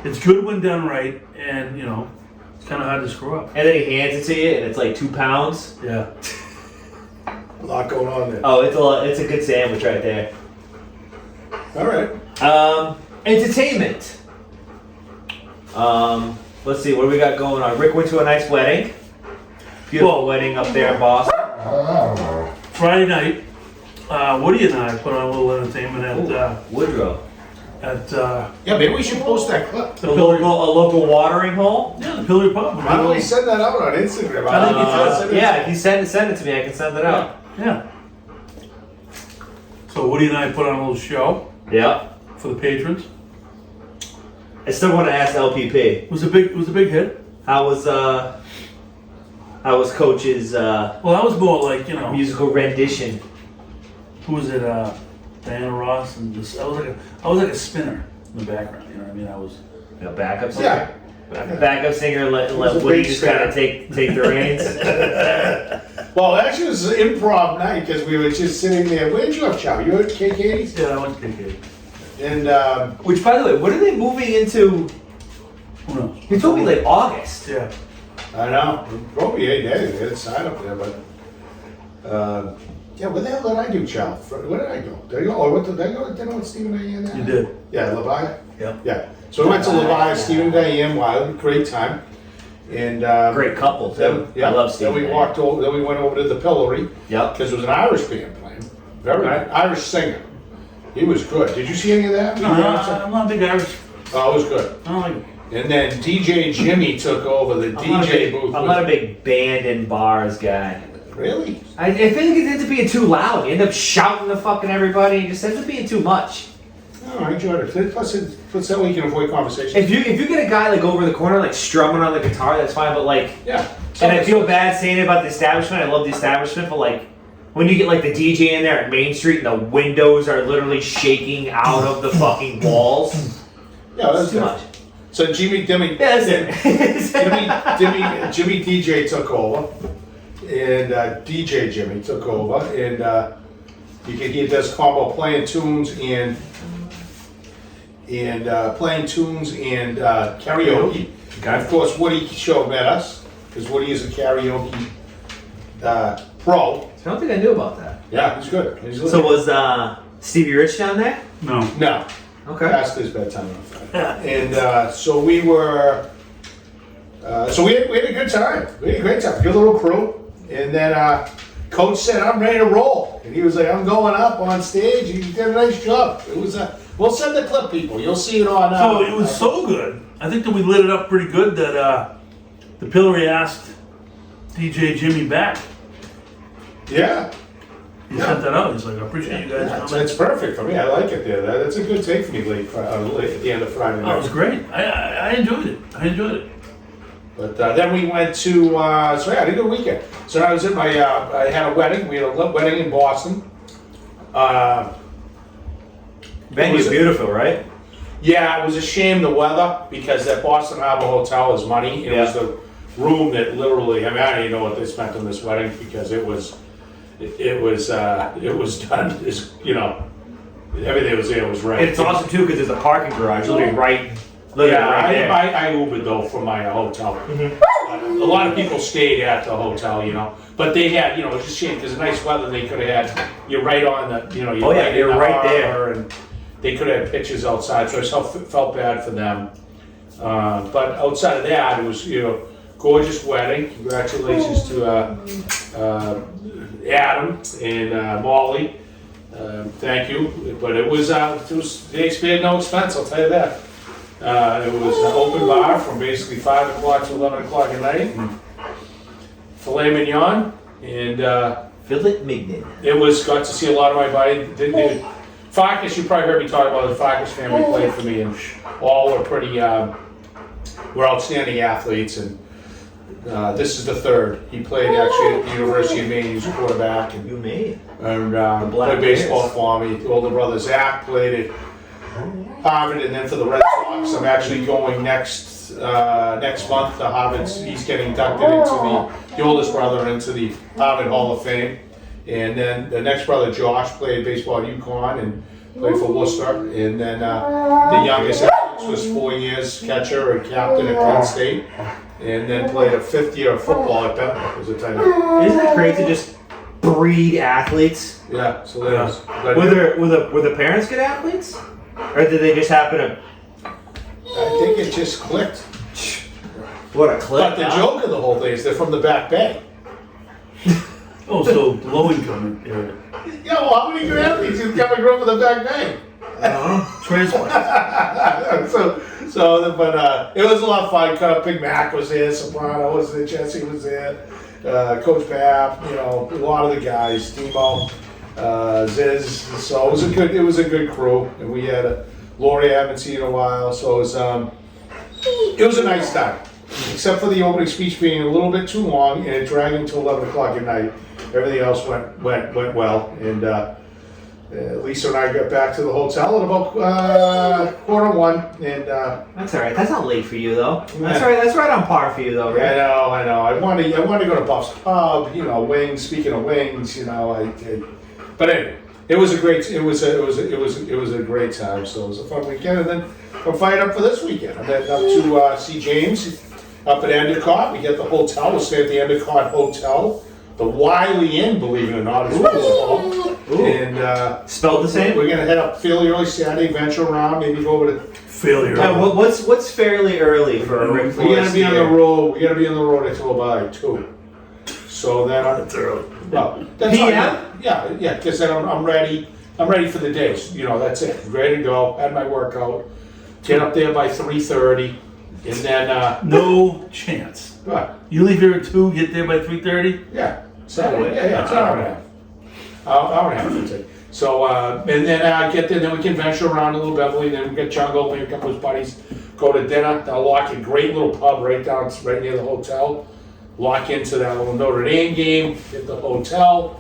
It's good when done right, and it's kind of hard to screw up. And then he hands it to you, and it's like 2 pounds. Yeah. A lot going on there. Oh, it's a good sandwich right there. All right. Entertainment. Let's see, what do we got going on? Rick went to a nice wedding. Beautiful wedding up there in Boston. Friday night, Woody and I put on a little entertainment at Woodrow. Yeah, maybe we should post that clip. the Pillory. A local watering hole. Yeah, the Pillory Pub. Why don't we send that out on Instagram? I think he did. Yeah, if you send it to me, I can send it out. Yeah. So Woody and I put on a little show Yeah. for the patrons. I still want to ask LPP. It was a big hit. How was Coach's Well, that was more like musical rendition? who was it? Diana Ross and just I was like a spinner in the background. You know what I mean? I was. Backup singer. Yeah. Backup singer. Let was a Woody big just spinner. kind of take the reins. Well, actually, it was an improv night because we were just sitting there. Where did you have chow? You were at KK's? Yeah, I went to KK. And Which, by the way, what are they moving into? Who knows? You told me like August. Yeah. I know, probably 8 days. They had a sign up there, but yeah, where the hell did I do chow? Where did I go? Did I go? Or what did I go to dinner with Stephen Diane? You did. Yeah, Levi. Yeah. Yeah. So we went to Levi, Stephen Diane. Wow, great time. And Great couple too. Then, yeah, I love Steve. Then we walked over. Then we went over to the Pillory. Yep. Because it was an Irish band playing. Very nice. Irish singer. He was good. Did you see any of that? No, I'm not a big Irish. Oh, it was good. I don't like it. And then DJ Jimmy took over the DJ booth. I'm not a big band and bars guy. Really? I think it ends up being too loud. You end up shouting to fucking everybody. It just ends up being too much. Oh, I enjoyed it. Plus that way you can avoid conversation. If you get a guy like over the corner like strumming on the guitar, that's fine. But like, Yeah. and I feel bad saying it about the establishment. I love the establishment, but like when you get like the DJ in there at Main Street and the windows are literally shaking out of the fucking walls, Yeah, that's too much. So Jimmy Yeah, that's it. Jimmy DJ took over, and DJ Jimmy took over, and he does combo playing tunes and karaoke. Okay. Of course, Woody Show met us because Woody is a karaoke pro. I don't think I knew about that. Yeah, he's good. So was Stevie Rich down there? No. No. Okay. Past his bedtime on Friday. And so we were, we had a good time. We had a great time. Good little crew. And then Coach said, I'm ready to roll. And he was like, I'm going up on stage. You did a nice job. It was, we'll send the clip, people. You'll see it on. So it was so good. I think that we lit it up pretty good that the Pillory asked DJ Jimmy back. Yeah. He sent that out. He's like, I appreciate you guys coming. It's perfect for me. I like it there. That's a good take for me late at the end of Friday night. Oh, it was great. I enjoyed it. But then we went to, so yeah, I had a good weekend. So I was at I had a wedding. We had a wedding in Boston. Venue's beautiful, right? Yeah, it was a shame the weather because that Boston Harbor Hotel is money. It was the room that literally, I don't even know what they spent on this wedding because it was done, everything was there was right. It's awesome too because there's a parking garage literally right there. I Ubered though from my hotel. A lot of people stayed at the hotel, but they had, it was just a shame because nice weather. They could have had you're right on the, you're you're right there, harbor, and they could have had pictures outside. So I felt bad for them. But outside of that, it was gorgeous wedding. Congratulations to Adam and Molly. Thank you. But it was they spared no expense. I'll tell you that. It was an open bar from basically 5 o'clock to 11 o'clock at night. Filet mignon and Filet mignon. it was got to see a lot of my buddy. Farkas, you probably heard me talk about the Farkas family played for me, and all were pretty were outstanding athletes. And this is the third. He played actually at the University of Maine. He was a quarterback and You made. played baseball for me. The older brother Zach played at Harvard, and then for the Red Sox, I'm actually going next next month, the Harvard's, he's getting inducted into the oldest brother into the Harvard Hall of Fame. And then the next brother, Josh, played baseball at UConn and played for Worcester. And then the youngest was 4 years catcher and captain at Penn State. And then played a 5th year of football at Penn. Was a tight end. Isn't it crazy to just breed athletes? Yeah, so there is. Were the parents good athletes? Or did they just happen to... I think it just clicked. What a clip. But the joke of the whole thing is they're from the Back Bay. Oh, so low income area. Yeah, well, how many good athletes is coming from the Back Bay? Transplant. But it was a lot of fun. Big Mac was there, Soprano was there, Jesse was there, Coach Babb, a lot of the guys, Demo, Ziz. So it was a good crew, and we had Lori I haven't seen in a while, so it was a nice time. Except for the opening speech being a little bit too long and it dragging until 11 o'clock at night. Everything else went well, and Lisa and I got back to the hotel at about 1:15, and That's all right. That's not late for you, though. That's all right. That's right on par for you, though, right? I know. I want to go to Buff's Pub. Wings. Speaking of wings, but anyway, it was a great time. So it was a fun weekend, and then I'm fired up for this weekend. I'm heading up to see James up at Endicott. We get the hotel. We'll stay at the Endicott Hotel. The Wiley Inn, believe it or not, is what it's called. And spelled the same? We're gonna head up fairly early Saturday, venture around, maybe go over to. Failure. What's fairly early for a Rick We gotta be on the road. We gotta be on the road until about 2. So then That's early. well, that's PM? fine. Yeah. Because then I'm ready. I'm ready for the day. That's it. Ready to go. Had my workout. Get up there by 3:30, and then No chance. what? You leave here at 2, get there by 3:30? Yeah. Saturday. Yeah. It's an hour and a half. Hour and a half. That's it. So and then get there. Then we can venture around a little Beverly. Then we get Jungle. Maybe a couple of his buddies. Go to dinner. They'll lock a great little pub right near the hotel. Lock into that little Notre Dame game. Get the hotel.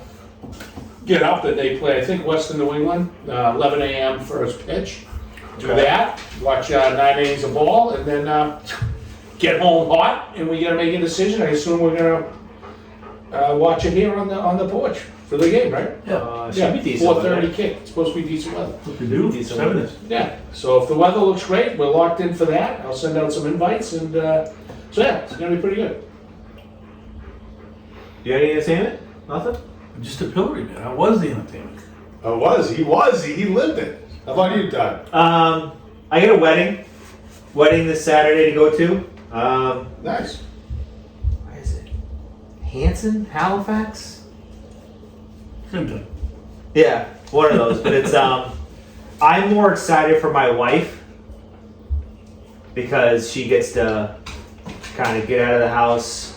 Get up and they play. I think Western New England. 11 a.m. first pitch. Do that. Watch 9 innings of ball, and then get home hot. And we gotta make a decision. I assume we're gonna watch it here on the porch for the game, right? Should be decent. 4:30 kick. It's supposed to be decent weather. What you do? Decent 7 weather. is. Yeah. So if the weather looks great, we're locked in for that. I'll send out some invites, and so yeah, it's gonna be pretty good. You got any entertainment? Nothing? I'm just a pillory, man. I was the entertainment. He lived it. How about you, Doug? I got a wedding this Saturday to go to. Nice. Where is it? Hanson, Halifax? Same thing. Yeah, one of those. But it's I'm more excited for my wife because she gets to kind of get out of the house.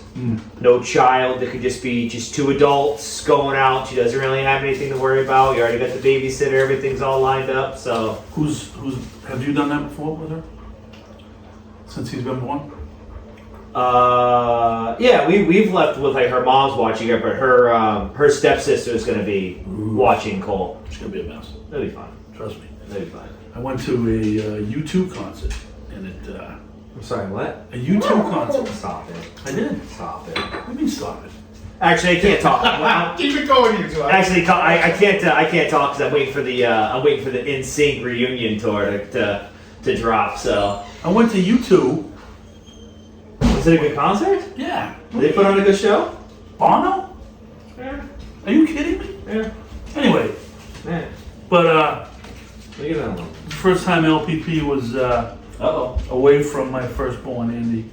No child. It could just be just 2 adults going out. She doesn't really have anything to worry about. You already got the babysitter. Everything's all lined up. So Who's have you done that before with her? Since he's been born? yeah, we've left with like her mom's watching her, but her stepsister is going to be watching Cole. It's gonna be a mess. That'll be fine. Trust me. That'll be fine. I went to a U2 concert, and I'm sorry, what? a U2 concert. Stop it. I did. Stop it. What do you mean stop it? Actually, I can't talk. Well, Keep it going, you two. actually, I can't talk because I'm waiting for the NSYNC reunion tour to drop. So, I went to U2. was it a good concert? Yeah. Did they put on a good show? Bono? Yeah. Are you kidding me? Yeah. Anyway, Yeah. but Look at that one. first time LPP was Uh-oh. away from my firstborn Andy,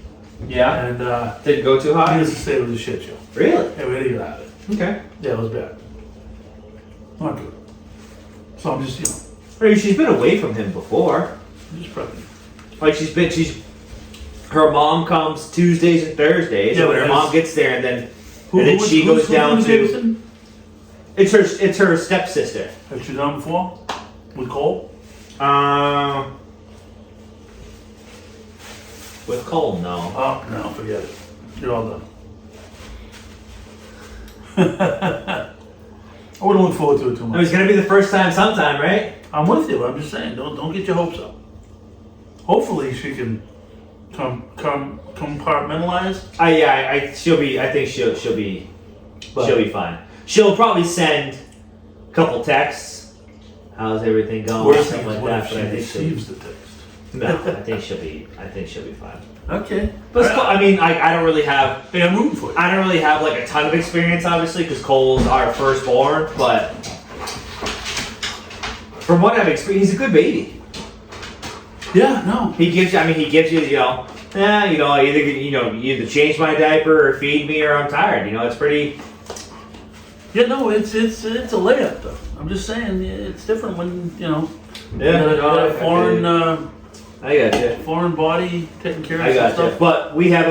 Yeah. and Didn't go too high? needless to say, it was a shit show. Really? Yeah, we had to get out of it. Okay. Yeah, it was bad. Not good. So I'm just, I mean, she's been away from him before. I'm just prepping. Like her mom comes Tuesdays and Thursdays, Yeah, and when but her that's- mom gets there, and then she goes down to. It's her stepsister. Have you done before? With Cole? With Cole, no. Oh, no, forget it. You're all done. I wouldn't look forward to it too It much. was gonna be the first time sometime, right? I'm with you, but I'm just saying, don't get your hopes up. Hopefully she can compartmentalized. I she'll be. I think she'll be fine. She'll probably send a couple texts. How's everything going? Worst Something thing is like what that. if But I she think receives the text. no. I think she'll be. Fine. Okay. But it's cool. I mean, I don't really have. Hey, I'm rooting for you. I don't really have like a ton of experience, obviously, because Cole's our firstborn. But from what I've experienced, he's a good baby. Yeah, no. He gives you. I mean, he gives you. You either change my diaper or feed me, or I'm tired. It's pretty. Yeah, no, it's a layup though. I'm just saying it's different when you Yeah. got a foreign I got you. foreign body taking care of I some got you. stuff. But we have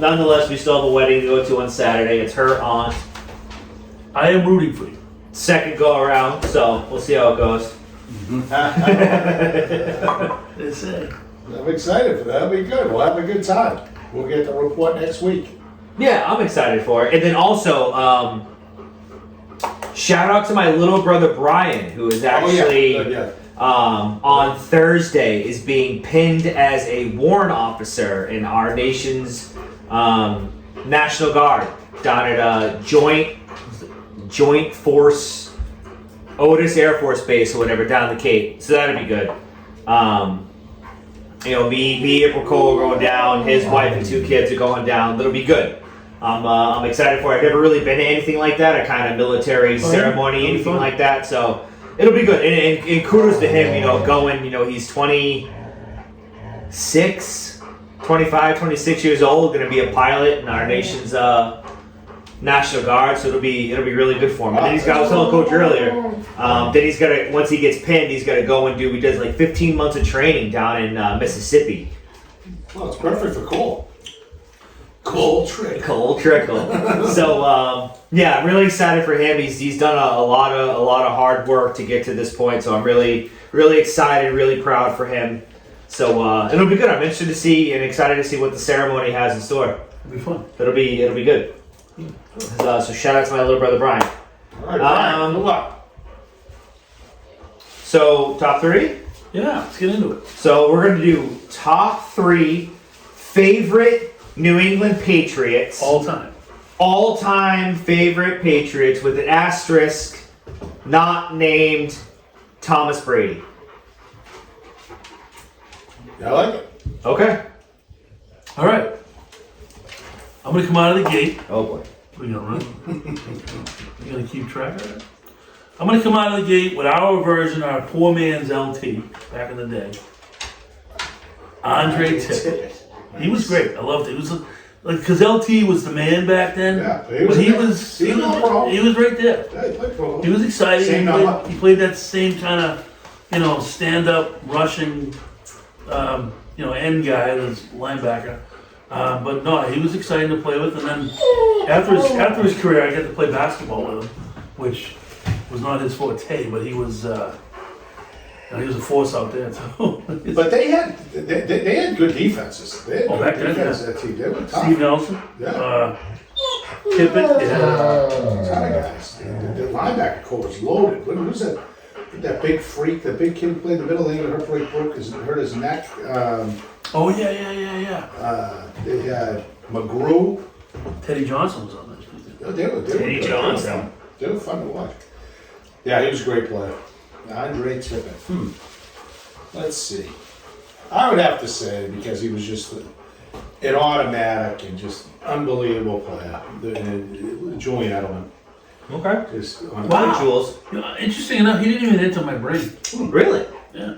nonetheless, we still have a wedding to go to on Saturday. It's her aunt. I am rooting for you. Second go around, so we'll see how it goes. It's it. I'm excited for that. That'll be good. We'll have a good time. We'll get the report next week. Yeah, I'm excited for it. And then also, shout out to my little brother Brian, who is actually on Thursday is being pinned as a warrant officer in our nation's National Guard down at Joint Force Otis Air Force Base or whatever down the Cape. So that'd be good. Me, April Cole are going down. His wife and 2 kids are going down. That'll be good. I'm excited for it. I've never really been to anything like that, a kind of military ceremony, anything like that. So it'll be good. And kudos to him, going, he's 26 years old, going to be a pilot in our nation's National Guard. So it'll be really good for him. And then I was telling Coach earlier, then he's got to, once he gets pinned, he's got to go and he does like 15 months of training down in Mississippi. Well, it's perfect for Cole. Cole Trickle. So I'm really excited for him. He's done a lot of hard work to get to this point. So I'm really excited, really proud for him. So it'll be good. I'm interested to see and excited to see what the ceremony has in store. It'll be fun. It'll be good. So shout out to my little brother Brian. All right, Brian, good luck. So top 3. Yeah, let's get into it. So we're gonna do top 3 favorite New England Patriots. All-time favorite Patriots with an asterisk not named Thomas Brady. I like it. Okay. All right. I'm going to come out of the gate. Oh boy. We're going to run. You're going to keep track of it? I'm going to come out of the gate with our version, our poor man's LT, back in the day. Andre Tippett. He was great. I loved it. It was because LT was the man back then. Yeah, he was right there. Yeah, he played pro. He was exciting. Same He played that same kind of, stand-up rushing, end guy, this linebacker. But no, he was exciting to play with. And then after his career, I got to play basketball with him, which was not his forte, but he was a force out there too. But they had good defenses. They had back good then, defenses. That team. They were tough. Steve Nelson, Yeah. Tippett, Ton of guys. The linebacker core was loaded. Who's that? That big freak, the big kid who played in the middle lane and hurt his neck. Oh yeah. They had McGrew. Teddy Johnson was on that. They were Teddy good. Johnson. They were fun to watch. Yeah, he was a great player. Andre Tippett. Let's see. I would have to say, because he was just an automatic and just unbelievable player. Julian Edelman. Okay. Just Wow. Jules. Interesting enough, he didn't even enter my brain. Really? Yeah.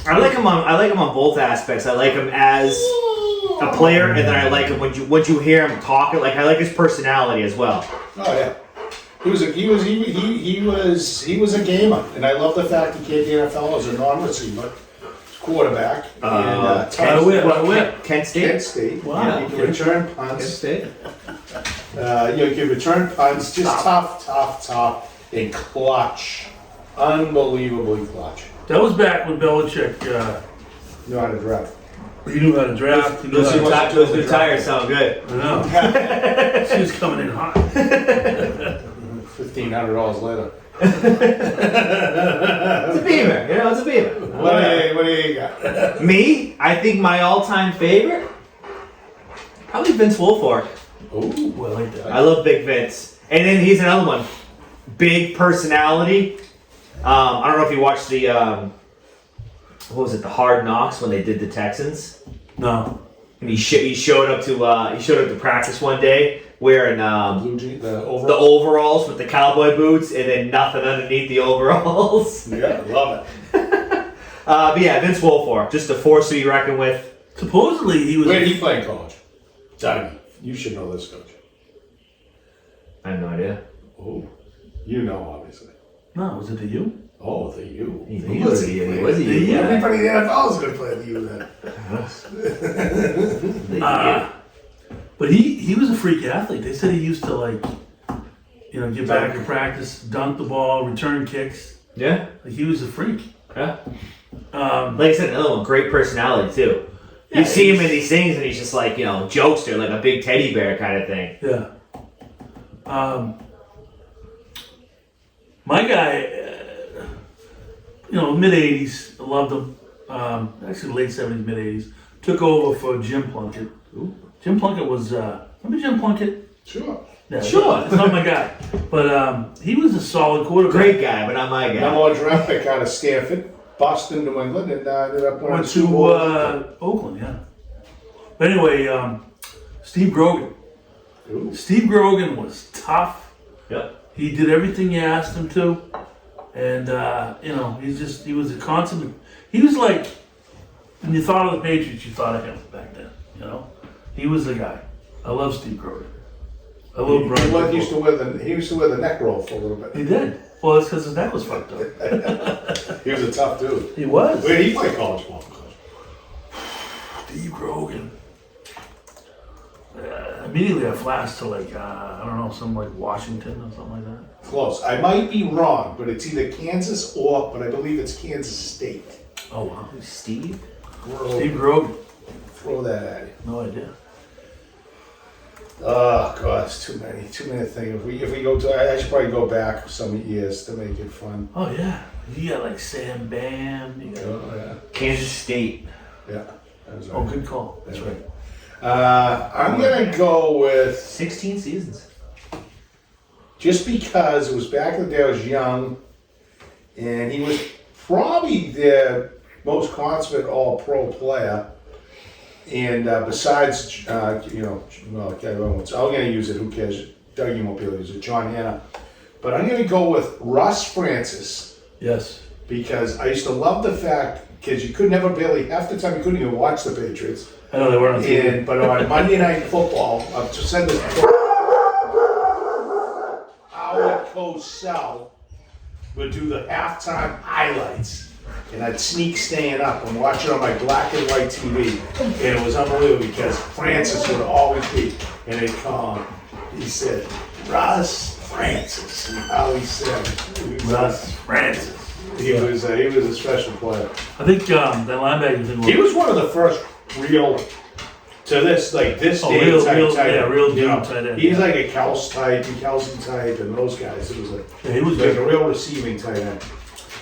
I like him on both aspects. I like him as a player, and then I like him when you hear him talking. Like I like his personality as well. Oh yeah. He was a gamer, and I love the fact he came to the NFL as a non-receiver, quarterback, and Kent State. Kent State. Wow. Yeah, he can return Kent punts. State. He can return punts, just tough, and clutch, unbelievably clutch. That was back when Belichick, Knew how to draft. he knew how to draft. He knew how to Those new tires sound good. I know. She was coming in hot. $1,500 later. It's a Beamer. You know, it's a Beamer. What do you got? Me, I think my all-time favorite, probably Vince Wilfork. Ooh, I like that. I love Big Vince. And then he's another one. Big personality. I don't know if you watched the, what was it, the Hard Knocks when they did the Texans. No. And he showed up to practice one day wearing the the overalls with the cowboy boots and then nothing underneath the overalls. Yeah, love it. But yeah, Vince Wilfork, just a force to be reckoned with. Supposedly he was. Where did he play in college? Doug, you should know this, coach. I have no idea. Oh, you know, obviously. No, was it the U? Oh, the U. He The was U. the U. Was he? Yeah, everybody in the NFL is going to play the U then. But he was a freak athlete. They said he used to get back in practice, dunk the ball, return kicks. Yeah. Like he was a freak. Yeah. Like I said, another one, great personality too. You see him in these things and he's just like, jokester, like a big teddy bear kind of thing. Yeah. My guy, mid-'80s, I loved him. Actually, late 70s, mid-'80s. Took over for Jim Plunkett. Ooh. Jim Plunkett was, remember Jim Plunkett? Sure. Yeah, Sure. It's not my guy. But he was a solid quarterback. Great guy, but not my guy. Number one draft pick out of Stanford, Boston, New England, and ended up winning Went the Super Bowl. to Oakland, yeah. But anyway, Steve Grogan. Ooh. Steve Grogan was tough. Yep. He did everything you asked him to. And, he was a consummate. He was like, when you thought of the Patriots, you thought of him back then, He was the guy. I love Steve Grogan. I love Brian. He used to wear the neck roll for a little bit. He did. Well, that's because his neck was fucked up. He was a tough dude. He was. Where did he play college ball? Steve Grogan. Immediately I flashed to something like Washington or something like that. Close. I might be wrong, but it's either Kansas but I believe it's Kansas State. Oh wow. Steve? Steve Grogan. Throw that at you. No idea. Oh God, it's too many things. If we go to, I should probably go back some years to make it fun. Oh yeah. You got like Sam Bam. You got, Oh yeah, Kansas State. yeah. That was oh, right. good call. That's right. I'm gonna go with 16 seasons. just because it was back in the day I was young, and he was probably the most consummate All-Pro player. And besides, I'm gonna use it. Who cares? Dougie won't be able to use it. John Hanna, but I'm gonna go with Russ Francis Yes. because I used to love the fact because you could never half the time you couldn't even watch the Patriots. I know they weren't on TV. But on Monday Night Football, I've just said this before, our coach Sal would do the halftime highlights. And I'd sneak staying up and watch it on my black and white TV. And it was unbelievable because Francis would always be, and they'd call him. He said, Russ Francis. And how he said it. Russ Francis. He was a special player. I think that linebacker thing He was one of the first real, to this day real tight end. deal tight end. He's like a Kelsey type, and those guys. It was He was like good. a real receiving tight end.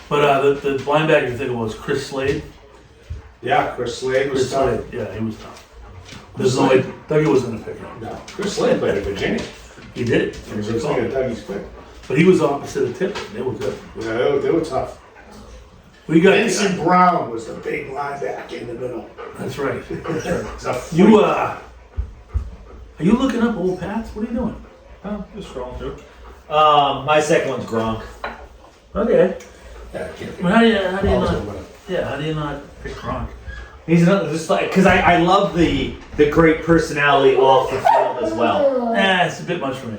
But the linebacker thing was Chris Slade. Yeah, Chris Slade was Chris tough. Slade. Yeah, he was tough. There's no way Dougie was going to pick him. No, Chris Slade played at Virginia. He did. He was thinking of Dougie's pick. But he was opposite of Tip. They were good. Yeah, they were tough. We got Vincent Brown was the big linebacker in the middle. That's right. That's right. He's a freak. You are you looking up old Pats? What are you doing? Oh, just scrolling through. My second one's Gronk. Okay. Yeah, I can't Well, how do you Also not? winner. Yeah, how do you not pick Gronk? He's another, just like, because I love the great personality off the field as well. It's a bit much for me.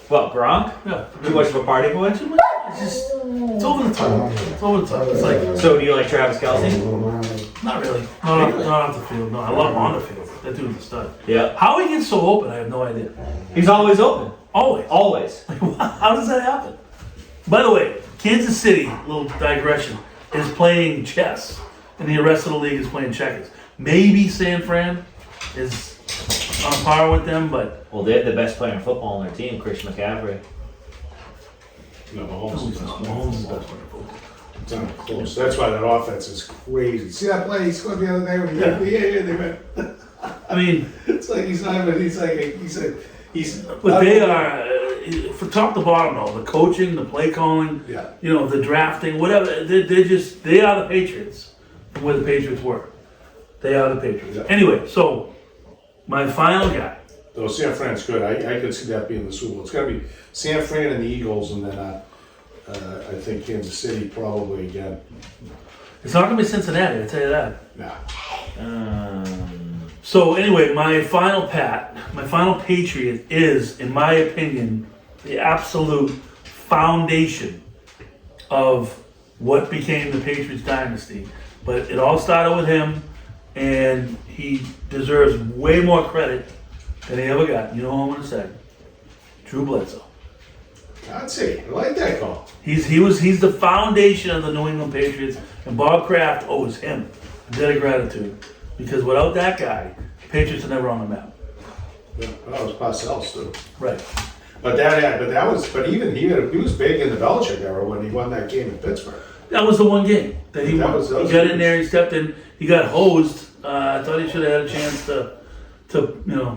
What, Gronk? Yeah. Too much of a party boy? Too much. It's over the top. It's over the top. It's like So do you like Travis Kelce? not really. Not off the field. No, I love him on the field. That dude's a stud. Yeah. How he gets so open, I have no idea. He's always open. Always. Always. How does that happen? By the way, Kansas City, little digression, is playing chess, and the rest of the league is playing checkers. Maybe San Fran is on par with them, but Well, they had the best player in football on their team, Christian McCaffrey. No, Mahomes is not. Mahomes is the best player. It's not close. That's why that offense is crazy. See that play he scored the other day when he they went. I mean, It's like he's not even. He's. but they are, from top to bottom though, the coaching, the play calling, Yeah. the drafting, whatever, they are the Patriots from where the Patriots were. They are the Patriots. Yeah. Anyway, so, my final guy. Though San Fran's good. I could see that being the Super Bowl. It's got to be San Fran and the Eagles, and then I think Kansas City probably again. It's not going to be Cincinnati, I'll tell you that. Nah. So anyway, my final Patriot is, in my opinion, the absolute foundation of what became the Patriots dynasty. But it all started with him, and he deserves way more credit than he ever got. You know what I'm going to say? Drew Bledsoe. I'd say I like that call. He's the foundation of the New England Patriots, and Bob Kraft owes him a debt of gratitude. Because without that guy, the Patriots are never on the map. Yeah, that was Parcells too. Right. But even he was big in the Belichick era when he won that game in Pittsburgh. That was the one game that he won. that was He got in there, he stepped in, he got hosed. I thought he should have had a chance to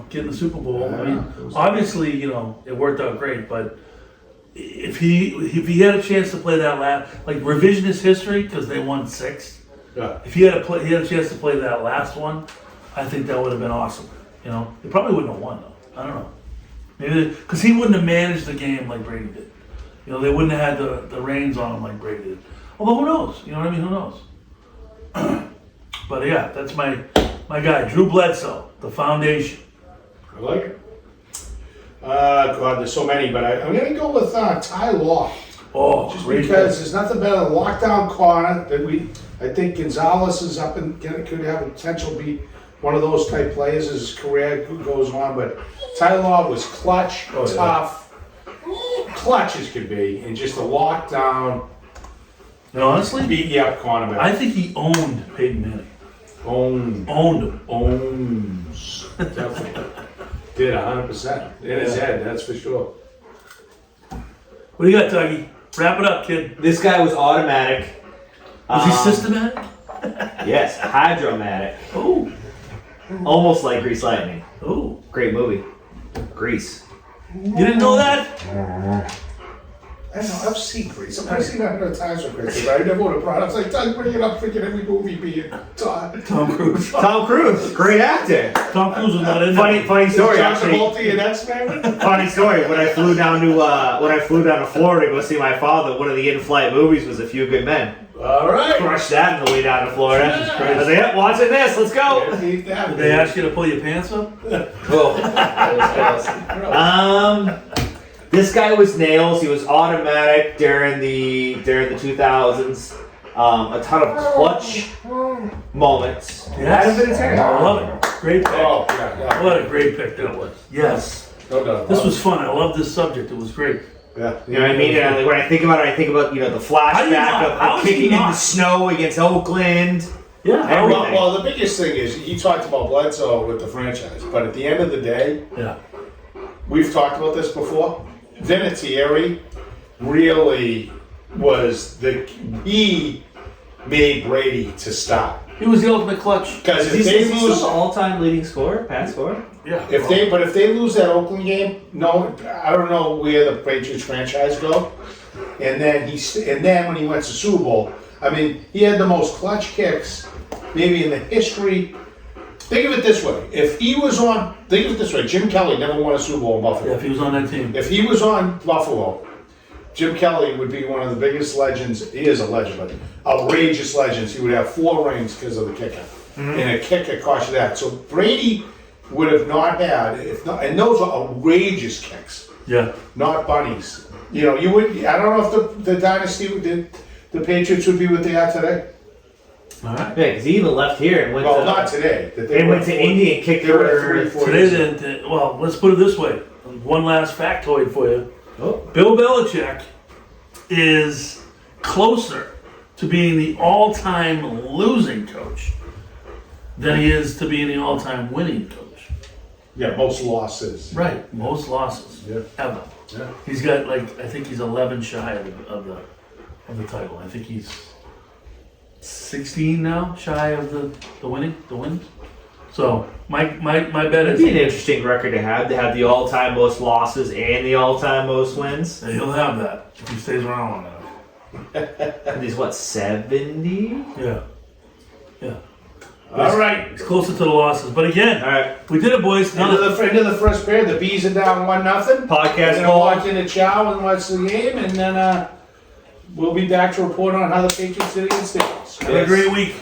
get in the Super Bowl. I mean, obviously, it worked out great, but if he had a chance to play that like revisionist history, because they won 6. Yeah. If he had a chance to play that last one, I think that would have been awesome. They probably wouldn't have won though. I don't know. Maybe because he wouldn't have managed the game like Brady did. They wouldn't have had the reins on him like Brady did. Although who knows? You know what I mean? Who knows? But yeah, that's my guy, Drew Bledsoe, the foundation. I like it. God, there's so many, but I'm going to go with Ty Law. Oh, Just great because there's nothing better than lockdown corner that I think Gonzalez is up and could have a potential to be one of those type players as his career goes on. But Ty Law was clutch, tough, clutch as could be, and just a lockdown. honestly, Beat you up cornerback. I think he owned Peyton Manning. Owned Owned him. owns. Definitely. Did 100%. In his head, that's for sure. What do you got, Dougie? Wrap it up, kid. This guy was automatic. Was he systematic? Yes, hydromatic. Oh, Almost like Grease Lightning. oh. Great movie. Grease. You didn't know that? I know, I've seen Grease. I've seen 100 times with Grease, but I never would have brought it. I was like, Doug, bring it up, freaking every movie being Todd. Tom Cruise. Tom Cruise, great actor. Tom Cruise was not in Funny story, John actually. Travolta and X-Men? Funny story. When I flew down to Florida to go see my father, one of the in-flight movies was A Few Good Men. All right. Crushed that on the way down to Florida. I was like, yep, watching this. Let's go. Did they ask you to pull your pants up? This guy was nails. He was automatic during the 2000s. A ton of clutch moments. Yes. I love it. Great pick. Oh, yeah. What a great pick that was. Yes. No doubt. This was fun. I love this subject. It was great. Yeah. You know what I mean? And like, when I think about it, I think about the flashback of kicking in the snow against Oakland. Yeah. Everything. Well, the biggest thing is, you talked about Bledsoe with the franchise, but at the end of the day, Yeah. we've talked about this before. Vinatieri really was he made Brady to stop. He was the ultimate clutch. Because if Is they he lose, still all-time leading scorer, Pat scorer? Yeah. if they lose that Oakland game, no, I don't know where the Patriots franchise go. And then when he went to Super Bowl, I mean, he had the most clutch kicks maybe in the history. Think of it this way: think of it this way, Jim Kelly never won a Super Bowl in Buffalo. Yeah, if he was on that team. If he was on Buffalo, Jim Kelly would be one of the biggest legends. He is a legend, but outrageous legends. He would have 4 rings because of the kicker, and a kicker cost you that. So Brady would have not had, and those are outrageous kicks, Yeah. not bunnies. You would. I don't know if the dynasty the Patriots would be what they are today. All right. Yeah, because he even left here and went Well, to not today. They went to India and kicked They were her. 3-4 Today, years ago. well, let's put it this way. One last factoid for you. Oh. Bill Belichick is closer to being the all-time losing coach than he is to being the all-time winning coach. Yeah, most losses. Right. Most losses Yeah. ever. Yeah. He's got I think he's 11 shy of the title. I think he's 16 now shy of the wins. So my bet It'd is be an interesting record to have the all-time most losses and the all-time most wins. that he'll have that if he stays around long enough. And he's what, 70? Yeah. All right. It's closer to the losses, but again, All right, we did it, boys. End of the first period. The Bees are down 1-0. podcast We're gonna ball. walk in the chow and watch the game, and then we'll be back to report on how the Patriots did against the Steelers. Have a great week.